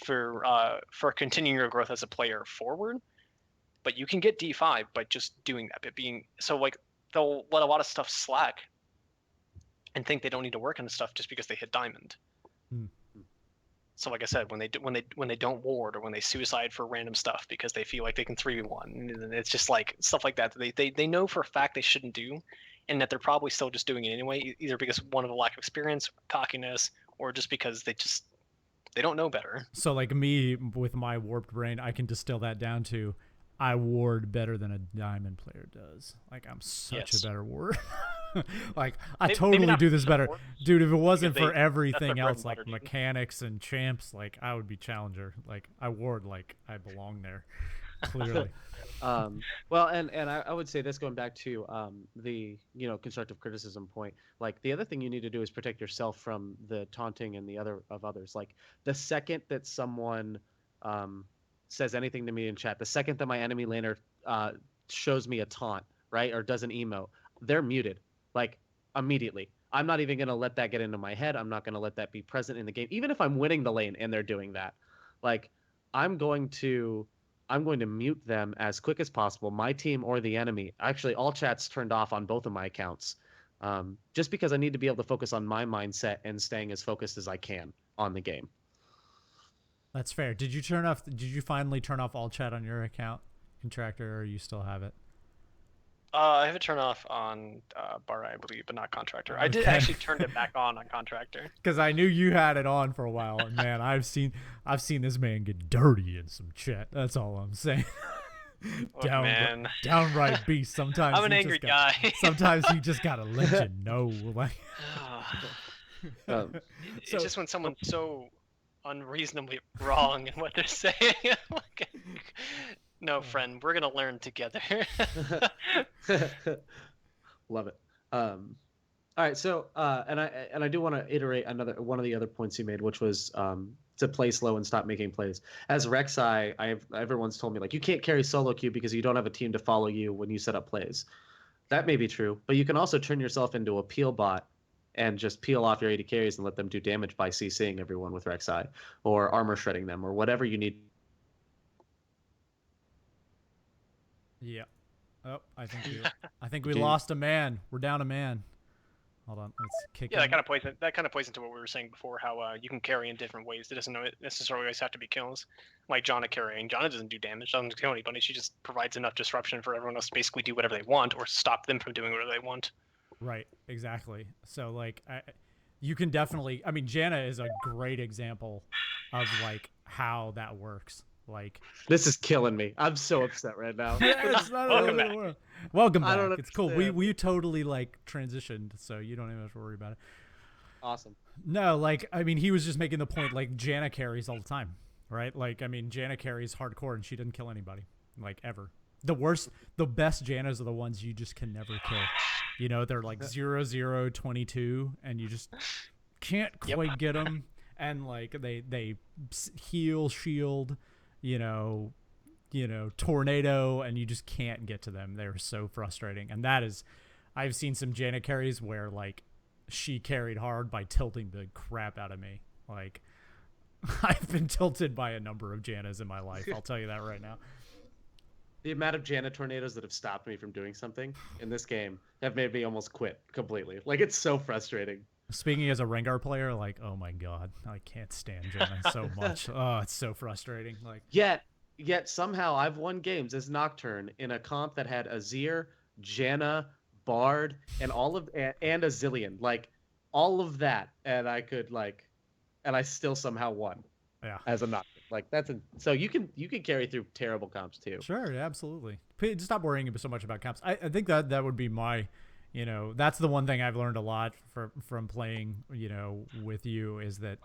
for continuing your growth as a player forward. But you can get D5 by just doing that. But being so like they'll let a lot of stuff slack and think they don't need to work on stuff just because they hit Diamond. Hmm. So like I said, when they don't ward or when they suicide for random stuff because they feel like they can 3v1, it's just like stuff like that they know for a fact they shouldn't do, and that they're probably still just doing it anyway, either because one of the lack of experience, cockiness, or just because they don't know better. So like me with my warped brain, I can distill that down to I ward better than a Diamond player does. Like I'm such a better ward. Like I totally do this better, dude. If it wasn't for everything else, like mechanics and champs, like I would be challenger. Like I ward like I belong there, clearly. Well, and I would say this, going back to the constructive criticism point. Like the other thing you need to do is protect yourself from the taunting and the others. Like the second that someone says anything to me in chat, the second that my enemy laner shows me a taunt, right, or does an emote, they're muted. Like immediately. I'm not even going to let that get into my head. I'm not going to let that be present in the game. Even if I'm winning the lane and they're doing that, like I'm going to mute them as quick as possible, my team or the enemy. Actually, all chats turned off on both of my accounts, just because I need to be able to focus on my mindset and staying as focused as I can on the game. That's fair. Did you finally turn off all chat on your account, Contractor, or you still have it? I have it turned off on Bar, I believe, but not Contractor. I did actually turn it back on Contractor. Because I knew you had it on for a while, and man, I've seen this man get dirty in some chat. That's all I'm saying. Man. Downright beast. Sometimes I'm an angry guy. Sometimes you just gotta let you know. Like, it's just when someone's so unreasonably wrong in what they're saying. Like, no, friend, we're gonna learn together. Love it. All right, so and I do want to iterate one of the other points you made, which was to play slow and stop making plays. As Rek'Sai, everyone's told me, like, you can't carry solo queue because you don't have a team to follow you when you set up plays. That may be true, but you can also turn yourself into a peel bot and just peel off your AD carries and let them do damage by CCing everyone with Rek'Sai or armor shredding them or whatever you need. Yeah. Oh, I think we lost a man. We're down a man. Hold on, let's kick. Yeah, that kind of plays into what we were saying before. How you can carry in different ways. It doesn't necessarily always have to be kills. Like Janna carrying. Janna doesn't do damage. Doesn't kill anybody. She just provides enough disruption for everyone else to basically do whatever they want or stop them from doing whatever they want. Right. Exactly. So like, you can definitely. I mean, Janna is a great example of like how that works. Like, this is killing me. I'm so upset right now. Welcome back. It's cool. We totally like transitioned, so you don't even have to worry about it. Awesome. No, like, I mean, he was just making the point, like, Janna carries all the time, right? Like, I mean, Janna carries hardcore and she doesn't kill anybody, like, ever. The best Jannas are the ones you just can never kill. You know, they're like 0-0, 22, and you just can't quite get them. And like they heal, shield, you know, tornado, and you just can't get to them. They're so frustrating. And that is, I've seen some Janna carries where like she carried hard by tilting the crap out of me. Like, I've been tilted by a number of Jannas in my life. I'll tell you that right now. The amount of Janna tornadoes that have stopped me from doing something in this game have made me almost quit completely. Like, it's so frustrating. Speaking as a Rengar player, like, oh my god, I can't stand Janna so much. Oh, it's so frustrating. Like, yet somehow I've won games as Nocturne in a comp that had Azir, Janna, Bard, and and a Zillion, like all of that, and I still somehow won. Yeah, as a Nocturne. Like, so you can carry through terrible comps too. Sure, yeah, absolutely. Stop worrying so much about comps. I think that would be my, you know, that's the one thing I've learned a lot from playing, you know, with you, is that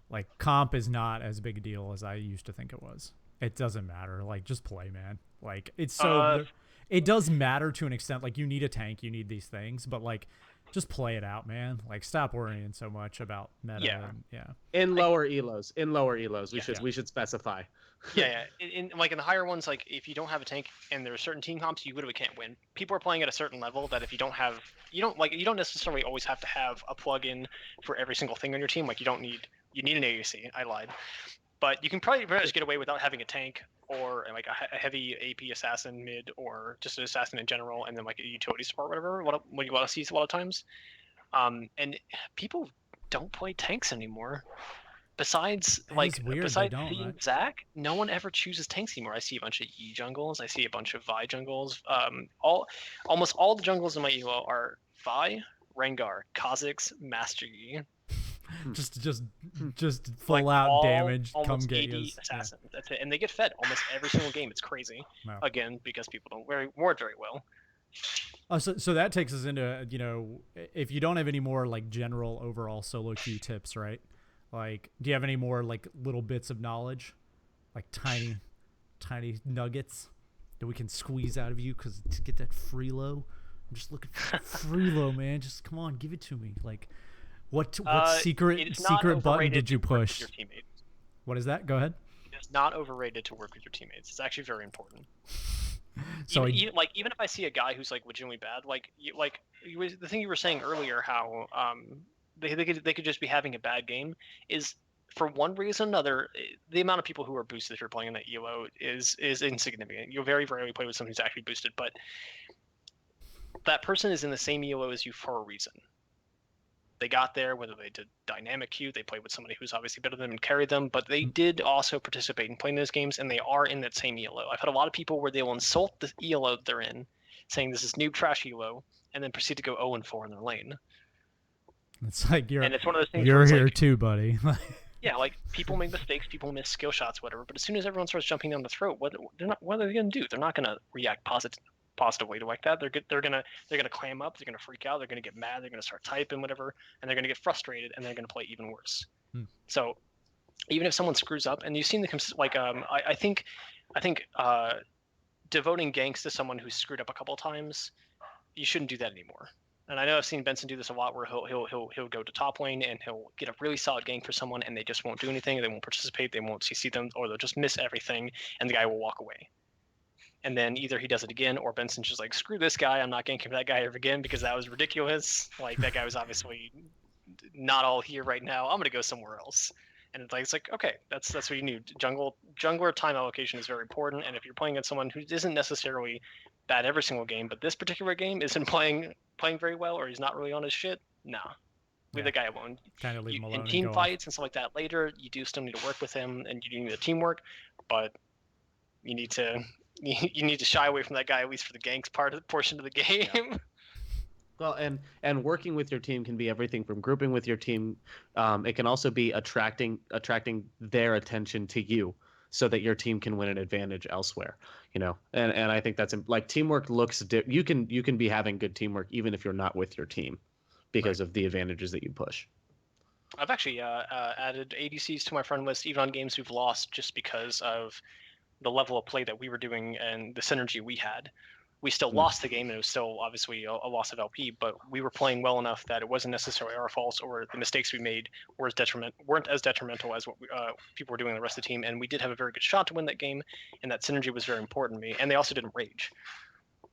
Like comp is not as big a deal as I used to think it was. It doesn't matter. Like just play, man. Like it's so it does matter to an extent. Like you need a tank, you need these things, but like just play it out, man. Like stop worrying so much about meta. Yeah. In lower elos, we should specify. Yeah. In like in the higher ones, like if you don't have a tank and there are certain team comps, you literally can't win. People are playing at a certain level that if you don't have, you don't necessarily always have to have a plug-in for every single thing on your team. Like you need an AUC. I lied, but you can probably just get away without having a tank or like a heavy AP assassin mid or just an assassin in general, and then like a utility support, whatever. What you want to see a lot of times, and people don't play tanks anymore. Besides, weird, besides don't, seeing right? Zach, no one ever chooses tanks anymore. I see a bunch of E jungles. I see a bunch of Vi jungles. Almost all the jungles in my ELO are Vi, Rengar, Kha'Zix, Master Yi. just full out damage. Come get 80 you. assassins. Yeah. That's it, and they get fed almost every single game. It's crazy. Wow. Again, because people don't ward very well. So that takes us into if you don't have any more like general overall solo queue tips, right? Like, do you have any more like little bits of knowledge, like tiny nuggets that we can squeeze out of you because to get that free-low? I'm just looking for free-low, man. Just come on, give it to me. Like, what secret button did you push? What is that? Go ahead. It's not overrated to work with your teammates. It's actually very important. So even if I see a guy who's like legitimately bad, the thing you were saying earlier, how they could just be having a bad game, is for one reason or another, the amount of people who are boosted if you're playing in that ELO is insignificant. You'll very rarely play with someone who's actually boosted, but that person is in the same ELO as you for a reason. They got there, whether they did dynamic queue, they played with somebody who's obviously better than them and carried them, but they did also participate in playing those games, and they are in that same ELO. I've had a lot of people where they will insult the ELO that they're in, saying this is noob trash ELO, and then proceed to go 0-4 in their lane. It's like and it's one of those things you're here too, buddy. Yeah, like people make mistakes, people miss skill shots, whatever. But as soon as everyone starts jumping down the throat, what are they going to do? They're not going to react positively to like that. They're gonna clam up. They're gonna freak out. They're gonna get mad. They're gonna start typing whatever, and they're gonna get frustrated, and they're gonna play even worse. So even if someone screws up, and you've seen I think devoting ganks to someone who's screwed up a couple of times, you shouldn't do that anymore. And I know I've seen Benson do this a lot, where he'll go to top lane and he'll get a really solid gank for someone, and they just won't do anything. They won't participate. They won't CC them, or they'll just miss everything, and the guy will walk away. And then either he does it again, or Benson's just like, screw this guy, I'm not ganking that guy ever again because that was ridiculous. Like, that guy was obviously not all here right now. I'm going to go somewhere else. And it's like, okay, that's what you need. Jungler time allocation is very important, and if you're playing against someone who isn't necessarily bad every single game, but this particular game isn't playing very well, or he's not really on his shit, nah. Leave the guy alone. Kind of leave him alone. In team fights and stuff like that later, you do still need to work with him, and you do need the teamwork, but you need to shy away from that guy, at least for the ganks portion of the game. Yeah. Well, and working with your team can be everything from grouping with your team. It can also be attracting their attention to you, so that your team can win an advantage elsewhere. And I think that's like teamwork looks. You can be having good teamwork even if you're not with your team, because of the advantages that you push. I've actually added ADCs to my friend list, even on games we've lost, just because of the level of play that we were doing and the synergy we had. We still lost the game, and it was still obviously a loss of LP, but we were playing well enough that it wasn't necessarily our fault, or the mistakes we made weren't as detrimental as what people were doing in the rest of the team, and we did have a very good shot to win that game, and that synergy was very important to me, and they also didn't rage.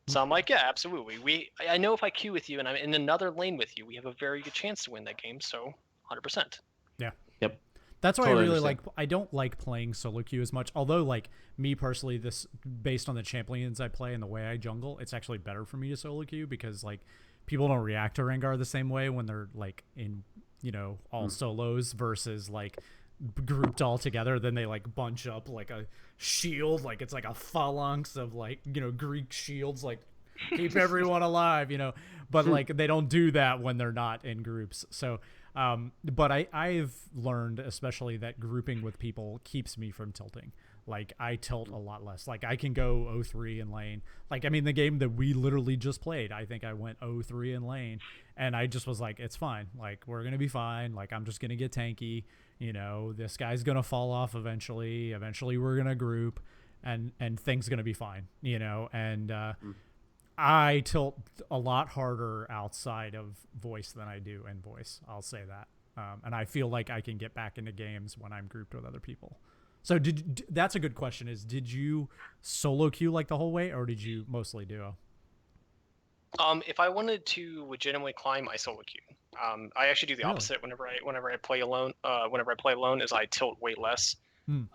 So I'm like, yeah, absolutely. I know if I queue with you and I'm in another lane with you, we have a very good chance to win that game, so 100%. Yeah. Yep. That's why totally I really like. I don't like playing solo queue as much. Although, like me personally, this based on the champions I play and the way I jungle, it's actually better for me to solo queue because like people don't react to Rengar the same way when they're like in all solos versus like grouped all together. Then they like bunch up like a shield, like it's like a phalanx of like Greek shields, like keep everyone alive, But like they don't do that when they're not in groups. So. But I've learned especially that grouping with people keeps me from tilting. Like I tilt a lot less. Like I can go 0-3 in lane. Like, I mean, the game that we literally just played, I think I went 0-3 in lane and I just was like, it's fine. Like we're going to be fine. Like I'm just going to get tanky. this guy's gonna fall off eventually. Eventually, we're gonna group, and things gonna be fine. And I tilt a lot harder outside of voice than I do in voice. I'll say that. And I feel like I can get back into games when I'm grouped with other people. So that's a good question. Did you solo queue like the whole way, or did you mostly duo? If I wanted to legitimately climb, I solo queue. I actually do the opposite whenever I play alone. Whenever I play alone, is I tilt way less than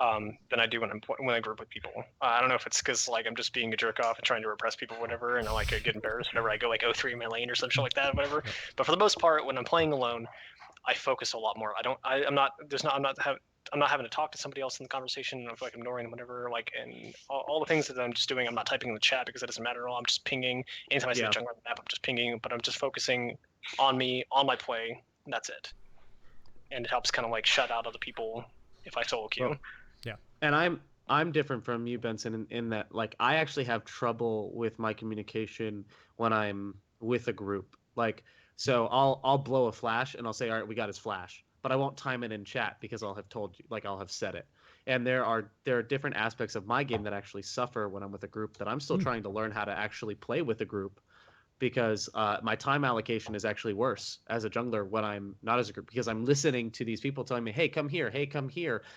I do when I group with people. I don't know if it's because like I'm just being a jerk off and trying to repress people, or whatever, and I get embarrassed whenever I go like 0-3 in my lane or some shit like that, whatever. But for the most part, when I'm playing alone, I focus a lot more. I'm not having to talk to somebody else in the conversation. I feel like I'm ignoring them, whatever. Like, and all the things that I'm just doing, I'm not typing in the chat because it doesn't matter at all. I'm just pinging. Anytime I see a jungler on the map, I'm just pinging. But I'm just focusing on me, on my play, and that's it. And it helps kind of like shut out other people if I solo queue. Well, yeah. And I'm different from you, Benson, in that like I actually have trouble with my communication when I'm with a group. Like, so I'll blow a flash and I'll say, all right, we got his flash, but I won't time it in chat because I'll have told you, like I'll have said it. And there are different aspects of my game that actually suffer when I'm with a group that I'm still trying to learn how to actually play with a group, because my time allocation is actually worse as a jungler when I'm not as a group, because I'm listening to these people telling me, hey, come here,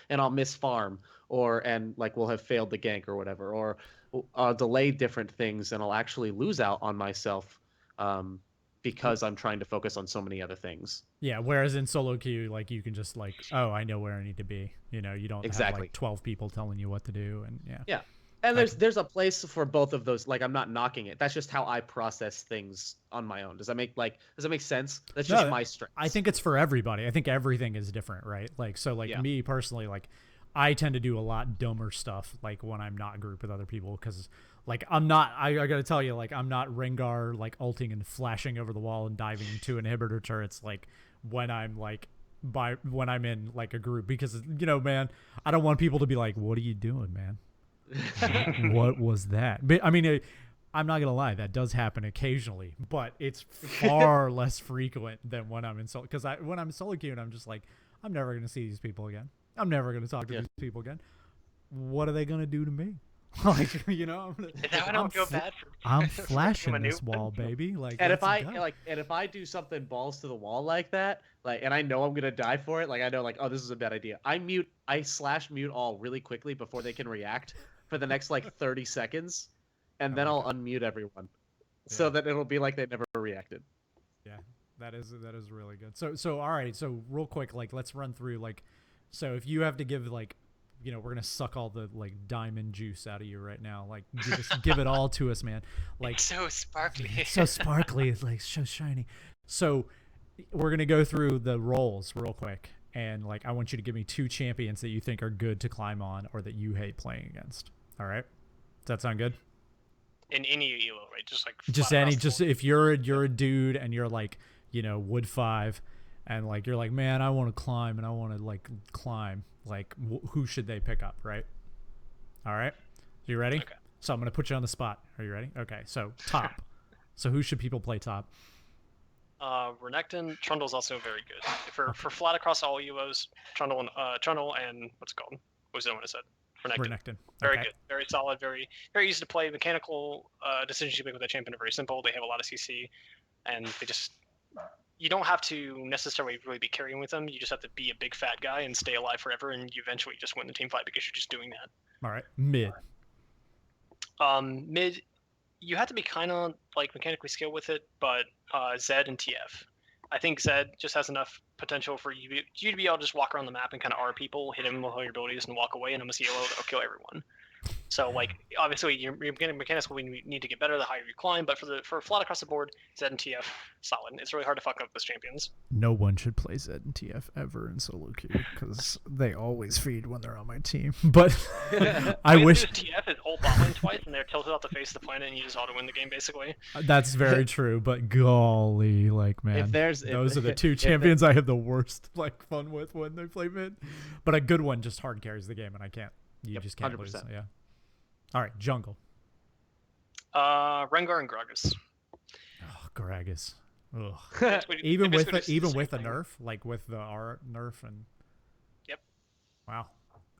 and I'll miss farm, and like we'll have failed the gank or whatever, or delay different things, and I'll actually lose out on myself because I'm trying to focus on so many other things. Yeah, whereas in solo queue, like you can just like, oh, I know where I need to be. You don't have like 12 people telling you what to do, and yeah. And there's a place for both of those. Like, I'm not knocking it. That's just how I process things on my own. Does that make sense? That's just my strength. I think it's for everybody. I think everything is different, right? Like, so like me personally, like I tend to do a lot dumber stuff like when I'm not grouped with other people, because like I gotta tell you, like I'm not Rengar like ulting and flashing over the wall and diving to inhibitor turrets like when I'm like when I'm in like a group, because man, I don't want people to be like, what are you doing, man? What was that? But I mean, I'm not gonna lie, that does happen occasionally, but it's far less frequent than when I'm in solo. Because when I'm solo queuing, I'm just like, I'm never gonna see these people again. I'm never gonna talk to these people again. What are they gonna do to me? Like, I'm flashing this wall, baby. Like, and if I do something balls to the wall like that, like, and I know I'm gonna die for it, like I know, like, oh, this is a bad idea. I slash mute all really quickly before they can react for the next like 30 seconds, and then I'll unmute everyone, so that it'll be like they never reacted. Yeah, that is really good. So all right, so real quick, like let's run through like, so if you have to give like, we're gonna suck all the like diamond juice out of you right now. Like, give it all to us, man. Like, it's so sparkly. So sparkly. It's like so shiny. So we're gonna go through the roles real quick, and like I want you to give me 2 champions that you think are good to climb on or that you hate playing against. All right, does that sound good? In any elo, right? Just like if you're a dude and you're like wood 5, and like you're like, man, I want to climb and I want to like climb. Like, who should they pick up, right? All right. You ready? Okay. So I'm going to put you on the spot. Are you ready? Okay. So top. So who should people play top? Renekton. Trundle's also very good. For flat across all UOs, Trundle and what's it called? What was the one I said? Renekton. Very good. Very solid. Very, very easy to play. Mechanical decisions you make with that champion are very simple. They have a lot of CC, and you don't have to necessarily really be carrying with them. You just have to be a big fat guy and stay alive forever, and you eventually just win the team fight because you're just doing that. All right. Mid. Mid, you have to be kind of like mechanically skilled with it, but Zed and TF. I think Zed just has enough potential for you to be able to just walk around the map and kind of R people, hit him with all your abilities, and walk away, and I'm a CLO that'll kill everyone. So, like, obviously, your mechanics will need to get better the higher you climb, but for flat across the board, Zed and TF, solid. It's really hard to fuck up those champions. No one should play Zed and TF ever in solo queue, because they always feed when they're on my team. But I wish... TF is ult bot lane twice, and they're tilted off the face of the planet, and you just auto-win the game, basically. That's very true, but golly, like, man, those are the 2 champions I have the worst, like, fun with when they play mid. But a good one just hard carries the game, and I can't. You just can't 100%. Lose. Yeah. All right, jungle. Rengar and Gragas. Oh, Gragas. Ugh. even with a nerf, like with the R nerf, and Wow.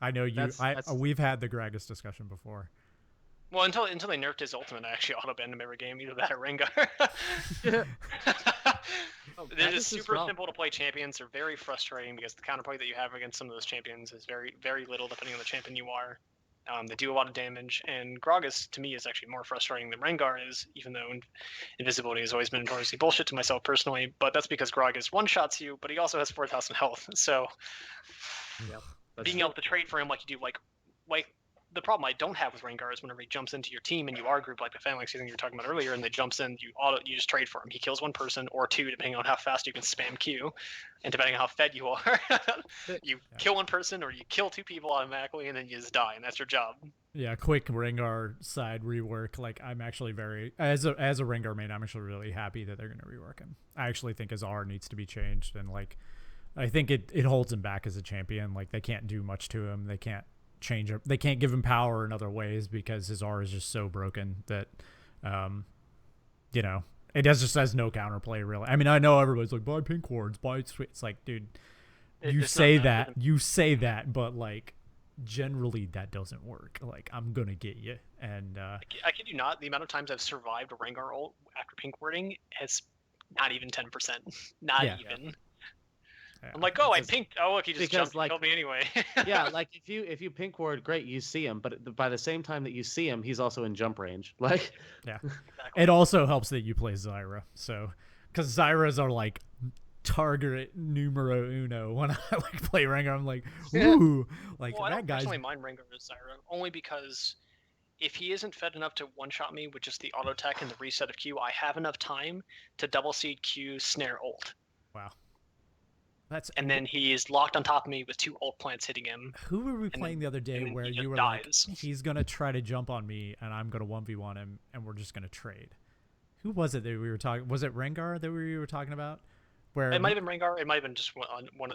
I know you. That's We've had the Gragas discussion before. Well, until they nerfed his ultimate, I actually auto banned him every game, either that or Rengar. oh, They're Gragas just is super rough. simple to play champions. They're very frustrating because the counterplay that you have against some of those champions is very, very little depending on the champion you are. They do a lot of damage, and Gragas to me is actually more frustrating than Rengar is, even though invisibility has always been notoriously bullshit to myself personally. But that's because Gragas one-shots you, but he also has 4,000 health. So Yep, that's being true. able to trade for him like you do, like the problem I don't have with Rengar is whenever he jumps into your team and you are grouped like the Phalanx thing you were talking about earlier, and they jumps in, you just trade for him. He kills one person or two, depending on how fast you can spam Q, and depending on how fed you are. You kill one person or you kill two people automatically, and then you just die, and that's your job. Yeah, quick Rengar side rework. Like, I'm actually very as a Rengar main, I'm actually really happy that they're going to rework him. I actually think his R needs to be changed, and like, I think it holds him back as a champion. Like, they can't do much to him. They can't change him. They can't give him power in other ways because his R is just so broken that, it just has no counterplay really. I mean, I know everybody's like, buy pink wards, buy sweet. It's like, dude, you say that, but like, generally that doesn't work. Like, I'm gonna get you, and I kid you not, the amount of times I've survived a Rengar ult after pink warding has not even 10%. Not Yeah. even. yeah. I'm like, oh, I pinked. Oh, look, he just Because, jumped and killed me anyway. Yeah, like if you pink ward, great, you see him, but by the same time that you see him, he's also in jump range. Like, Yeah. Exactly. It also helps that you play Zyra. So, because Zyras are like target numero uno when I like play Rengar. I'm like, ooh, like Well, I that don't guy's. personally mind Rengar as Zyra, only because if he isn't fed enough to one-shot me with just the auto attack and the reset of Q, I have enough time to double seed Q snare ult. Wow. That's And then he is locked on top of me with two ult plants hitting him. who were we and playing then- the other day and then where he you just were dies. like, he's gonna try to jump on me and I'm gonna 1v1 him and we're just gonna trade. Who was it that we were talking? Was it Rengar that we were talking about? Where It might have been Rengar. It might have been just one.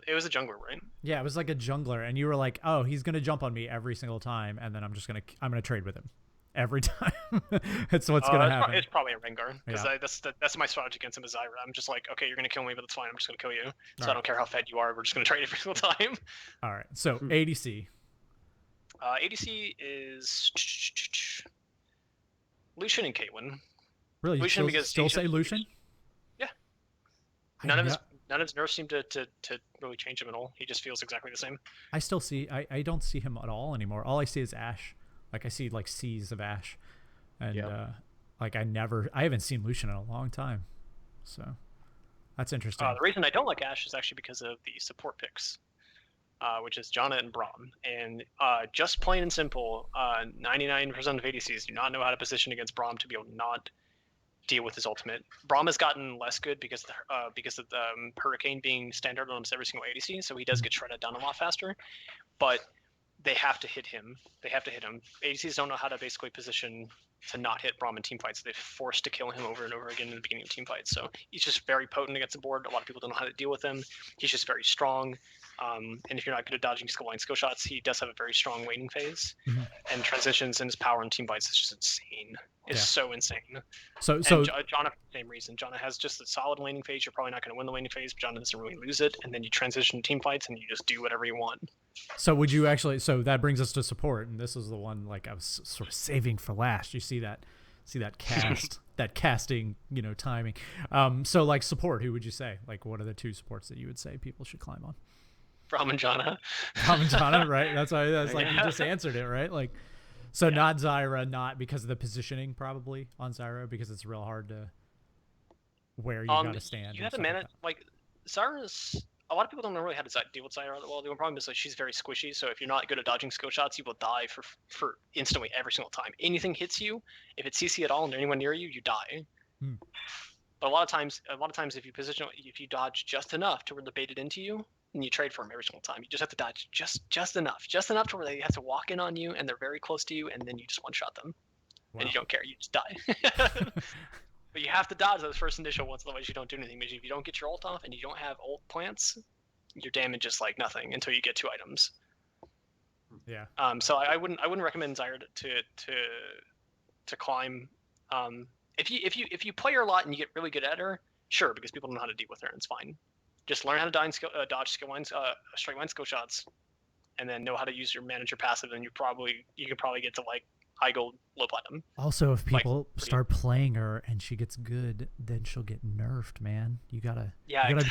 It was a jungler, right? Yeah, it was like a jungler, and you were like, "Oh, he's gonna jump on me every single time, and then I'm gonna trade with him every time." That's what's gonna happen. It's probably a Rengar because Yeah. that's my strategy against him as Zyra. I'm just like, okay, you're gonna kill me, but that's fine. I'm just gonna kill you. So I Alright. don't care how fed you are. We're just gonna trade every single time. All right, so ADC. ADC is Lucian and Caitlyn. Really, you Lucian, still, because still he's say just- Lucian? Yeah. I None of know- his nerfs seem to really change him at all. He just feels exactly the same. I still see. I don't see him at all anymore. All I see is Ashe. Like, I see like seas of Ashe, and Yep. like I haven't seen Lucian in a long time, so that's interesting. The reason I don't like Ashe is actually because of the support picks, which is Janna and Braum. And just plain and simple, 99% of ADCs do not know how to position against Braum to be able to not deal with his ultimate. Braum has gotten less good because of the Hurricane being standard on almost every single ADC, so he does get shredded down a lot faster. But they have to hit him. ADCs don't know how to basically position to not hit Braum in team fights. They're forced to kill him over and over again in the beginning of team fights. So he's just very potent against the board. A lot of people don't know how to deal with him. He's just very strong. And if you're not good at dodging skill line skill shots, he does have a very strong waning phase. Mhm. And transitions and his power in team fights is just insane. It's Yeah. so insane. So And Janna, for the same reason. Janna has just a solid laning phase. You're probably not going to win the laning phase, but Janna doesn't really lose it. And then you transition to team fights and you just do whatever you want. So would you actually? So that brings us to support, and this is the one like I was sort of saving for last. You see that cast, that casting, timing. So like support, who would you say? Like, what are the two supports that you would say people should climb on? Braum and Janna. Ramanjana, right? That's why. That's like you Yeah. just answered it, right? Like, so not Zyra, not because of the positioning, probably on Zyra because it's real hard to where you gotta stand. You and have to stuff manage like Zyra's. A lot of people don't know really how to deal with Zyra well. The problem is like she's very squishy. So if you're not good at dodging skill shots, you will die for instantly every single time. Anything hits you, if it's CC at all and anyone near you, you die. Hmm. But a lot of times, if you dodge just enough to where they're baited into you, and you trade for them every single time. You just have to dodge just enough to where they have to walk in on you and they're very close to you, and then you just one shot them, Wow. and you don't care. You just die. But you have to dodge those first initial ones, otherwise you don't do anything. Because if you don't get your ult off and you don't have ult plants, your damage is like nothing until you get 2 items. Yeah. So I wouldn't recommend Zyra to climb. If you play her a lot and you get really good at her, sure, because people don't know how to deal with her, and it's fine. Just learn how to dodge skill lines, straight line skill shots, and then know how to use your manager passive, then you can probably get to like high gold, low platinum. Also, if Like, people start playing her and she gets good, then she'll get nerfed, man. You gotta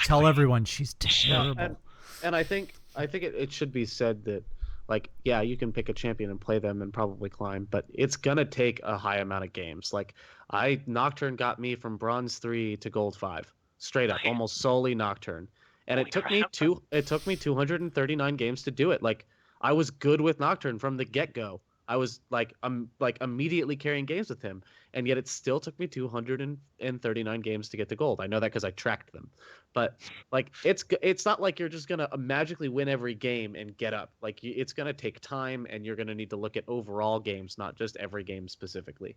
tell everyone she's terrible. And I think it should be said that, like, yeah, you can pick a champion and play them and probably climb, but it's gonna take a high amount of games. Like, Nocturne got me from bronze 3 to gold 5, straight up, almost solely Nocturne, and it took me 239 games to do it. Like, I was good with Nocturne from the get go. I was like, immediately carrying games with him, and yet it still took me 239 games to get to gold. I know that because I tracked them, but like, it's not like you're just gonna magically win every game and get up. Like, it's gonna take time, and you're gonna need to look at overall games, not just every game specifically.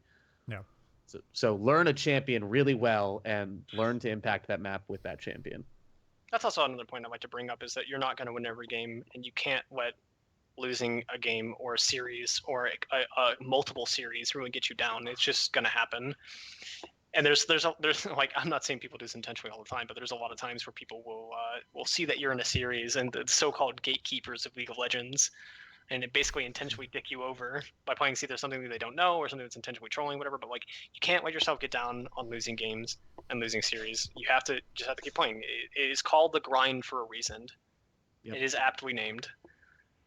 Yeah. So learn a champion really well and learn to impact that map with that champion. That's also another point I'd like to bring up, is that you're not going to win every game, and you can't let losing a game or a series or a multiple series really get you down. It's just going to happen. And there's like, I'm not saying people do this intentionally all the time, but there's a lot of times where people will see that you're in a series, and the so-called gatekeepers of League of Legends, and it basically intentionally dick you over by playing either something that they don't know or something that's intentionally trolling, whatever. But like, you can't let yourself get down on losing games and losing series. You just have to keep playing. It is called the grind for a reason. Yep. It is aptly named.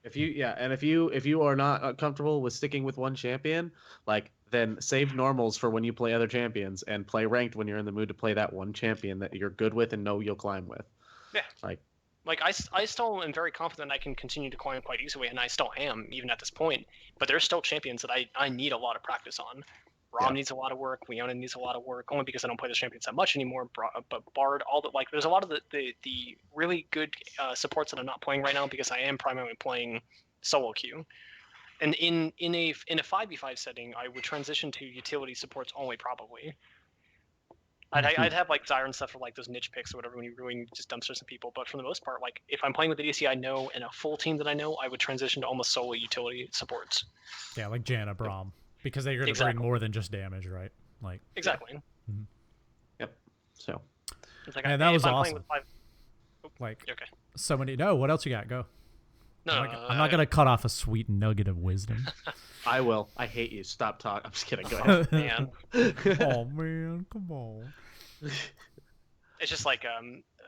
If you are not comfortable with sticking with one champion, like, then save normals for when you play other champions, and play ranked when you're in the mood to play that one champion that you're good with and know you'll climb with. Yeah. Like I still am very confident I can continue to climb quite easily, and I still am, even at this point. But there's still champions that I need a lot of practice on. Rom needs a lot of work. Leona needs a lot of work, only because I don't play the champions that much anymore. But Bard, there's a lot of the really good supports that I'm not playing right now, because I am primarily playing solo queue. And in a 5v5 setting, I would transition to utility supports only, probably. I'd have like Zyre and stuff for like those niche picks or whatever when you really just dumpster some people. But for the most part, like, if I'm playing with the DC I know and a full team that I know, I would transition to almost solely utility supports. Yeah, like Janna, Braum, because they're going to bring more than just damage, right? Like, exactly. Mm-hmm. Yep. So. It's like, and that was awesome. Like, okay. So many. No, what else you got? Go. No, I'm not gonna cut off a sweet nugget of wisdom. I will. I hate you. Stop talking. I'm just kidding. Go ahead. Man. Oh man, come on. It's just like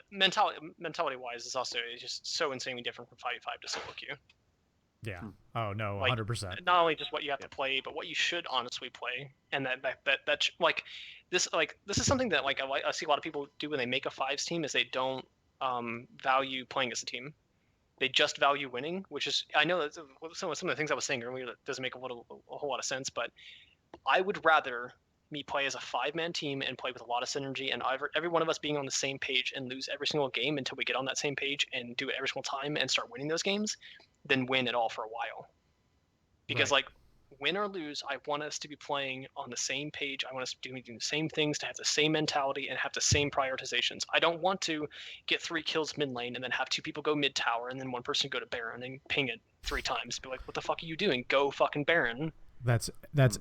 mentality wise, it's just so insanely different from 5v5 to solo queue. Yeah. Oh no, 100%. Not only just what you have to play, but what you should honestly play, and that like this is something that like I see a lot of people do when they make a fives team, is they don't value playing as a team. They just value winning, which is, I know that some of the things I was saying earlier that doesn't make a whole lot of sense, but I would rather me play as a 5-man team and play with a lot of synergy, and every one of us being on the same page and lose every single game until we get on that same page and do it every single time and start winning those games, than win it all for a while. Because like, win or lose, I want us to be playing on the same page. I want us to be doing the same things, to have the same mentality and have the same prioritizations. I don't want to get 3 kills mid lane and then have 2 people go mid tower and then one person go to Baron and ping it 3 times. Be like, what the fuck are you doing? Go fucking Baron. That's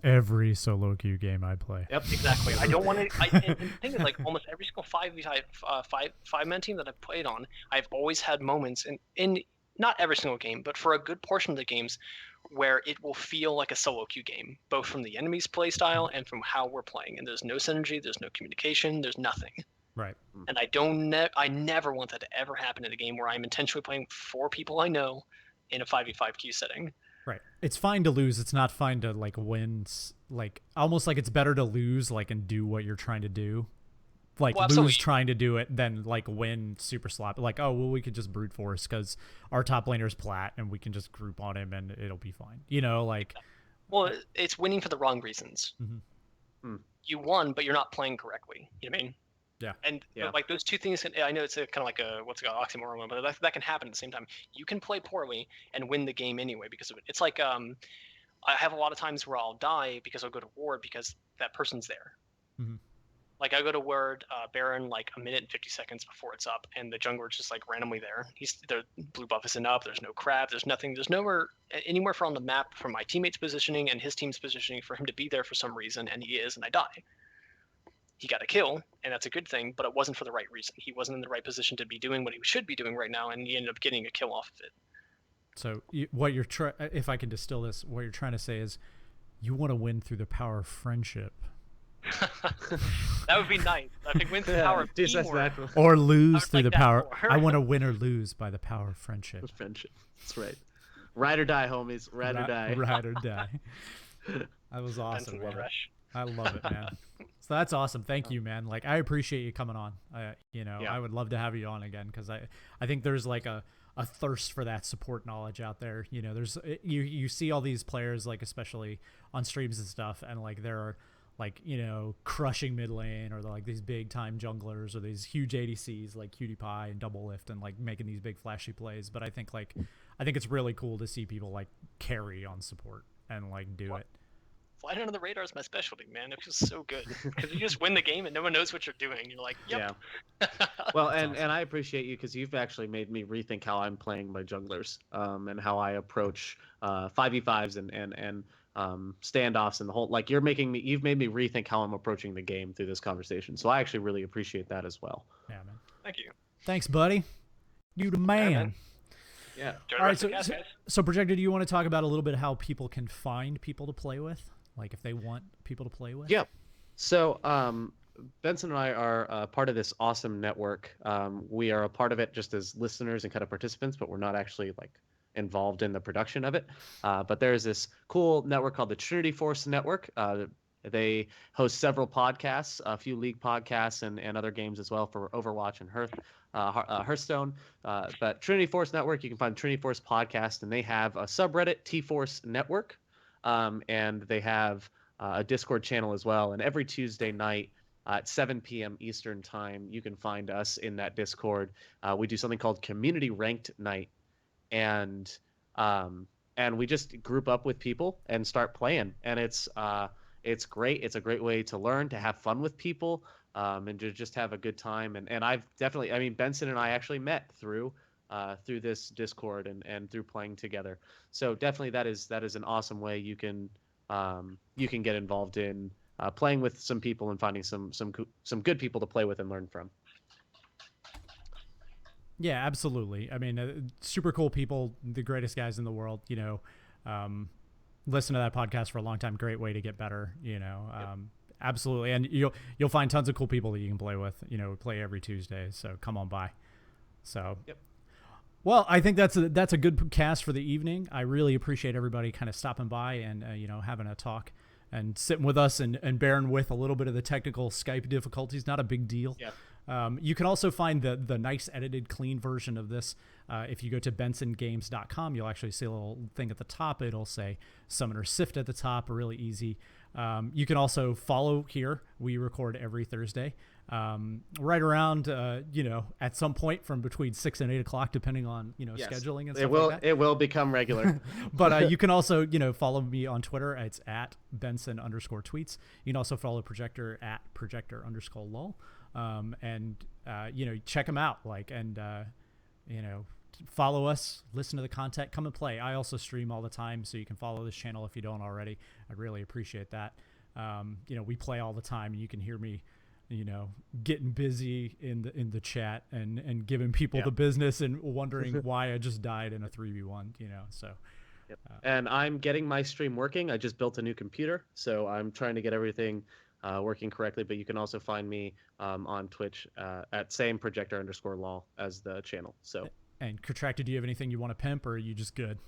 every solo queue game I play. Yep, exactly. I don't want to. And the thing is, like, almost every single 5-man team that I've played on, I've always had moments in not every single game, but for a good portion of the games, where it will feel like a solo queue game, both from the enemy's play style and from how we're playing. And there's no synergy, there's no communication, there's nothing. Right. And I never want that to ever happen in a game where I'm intentionally playing 4 people I know in a 5v5 queue setting. Right. It's fine to lose. It's not fine to like win. Like, almost like it's better to lose, like, and do what you're trying to do. Like, lose trying to do it, than like win super sloppy. Like, oh well, we could just brute force because our top laner's plat and we can just group on him and it'll be fine. You know, like. Well, it's winning for the wrong reasons. Mm-hmm. You won, but you're not playing correctly. You know what I mean? Yeah. And like, those two things, I know it's kind of like a oxymoron, but that can happen at the same time. You can play poorly and win the game anyway because of it. It's like I have a lot of times where I'll die because I'll go to ward because that person's there. Mm-hmm. Like, I go to ward Baron like a minute and 50 seconds before it's up, and the jungler's just like randomly there. The blue buff isn't up. There's no crab. There's nothing. There's nowhere anywhere from the map from my teammate's positioning and his team's positioning for him to be there for some reason, and he is, and I die. He got a kill, and that's a good thing, but it wasn't for the right reason. He wasn't in the right position to be doing what he should be doing right now, and he ended up getting a kill off of it. So what you're if I can distill this, what you're trying to say is you want to win through the power of friendship. That would be nice. I think win through the power of teamwork. Or lose through like the that power. more. I want to win or lose by the power of friendship. Friendship. That's right. Ride or die, homies. Ride or die. Ride or die. That was awesome, man. I love it, man. So that's awesome. Thank you, man. Like, I appreciate you coming on. I would love to have you on again because I think there's like a thirst for that support knowledge out there. There's you see all these players, like especially on streams and stuff, and like there are like crushing mid lane, or like these big time junglers, or these huge ADCs like PewDiePie and Double Lift, and like making these big flashy plays. But I think it's really cool to see people like carry on support and like do it. Flying under the radar is my specialty, man. It feels so good because you just win the game and no one knows what you're doing. You're like, yep. Yeah. Well, and I appreciate you because you've actually made me rethink how I'm playing my junglers, and how I approach 5v5s and standoffs and the whole. Like you've made me rethink how I'm approaching the game through this conversation. So I actually really appreciate that as well. Yeah, man. Thank you. Thanks, buddy. You the man. Yeah. All right. So Projector, do you want to talk about a little bit how people can find people to play with? Like if they want people to play with? Yeah. So Benson and I are part of this awesome network. We are a part of it just as listeners and kind of participants, but we're not actually like involved in the production of it. But there's this cool network called the Trinity Force Network. They host several podcasts, a few League podcasts, and other games as well for Overwatch and Hearthstone. But Trinity Force Network, you can find Trinity Force Podcast, and they have a subreddit, T-Force Network. And they have a Discord channel as well. And every Tuesday night at 7 p.m. Eastern time, you can find us in that Discord. We do something called Community Ranked Night, and we just group up with people and start playing. And it's great. It's a great way to learn, to have fun with people, and to just have a good time. And I've definitely, Benson and I actually met through this Discord and through playing together. So definitely that is an awesome way you can get involved in playing with some people and finding some good people to play with and learn from. Yeah, absolutely. Super cool people, the greatest guys in the world. Listen to that podcast for a long time. Great way to get better. Yep. Absolutely, and you'll find tons of cool people that you can play with. We play every Tuesday, so come on by. So. Yep. Well, I think that's a good cast for the evening. I really appreciate everybody kind of stopping by and having a talk and sitting with us and bearing with a little bit of the technical Skype difficulties. Not a big deal. Yeah. You can also find the nice edited clean version of this if you go to bensongames.com. You'll actually see a little thing at the top. It'll say Summoner Sift at the top. Really easy. You can also follow here. We record every Thursday. Right around, at some point from between 6 and 8 o'clock, depending on, yes, scheduling and stuff like that. It will become regular. But you can also, follow me on Twitter. It's at Benson_tweets. You can also follow Projector at Projector_lol. Check them out. Follow us, listen to the content, come and play. I also stream all the time, so you can follow this channel if you don't already. I'd really appreciate that. We play all the time, and you can hear me getting busy in the chat and giving people the business and wondering why I just died in a 3v1, so. Yep. And I'm getting my stream working. I just built a new computer, so I'm trying to get everything working correctly. But you can also find me on Twitch at same Projector_lol as the channel. So. And Contracted, do you have anything you want to pimp, or are you just good?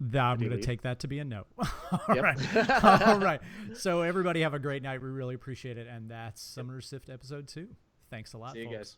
I'm going to take that to be a no. All right. All right. So everybody have a great night. We really appreciate it. And that's Summoner Sift episode 2. Thanks a lot, See you folks. guys.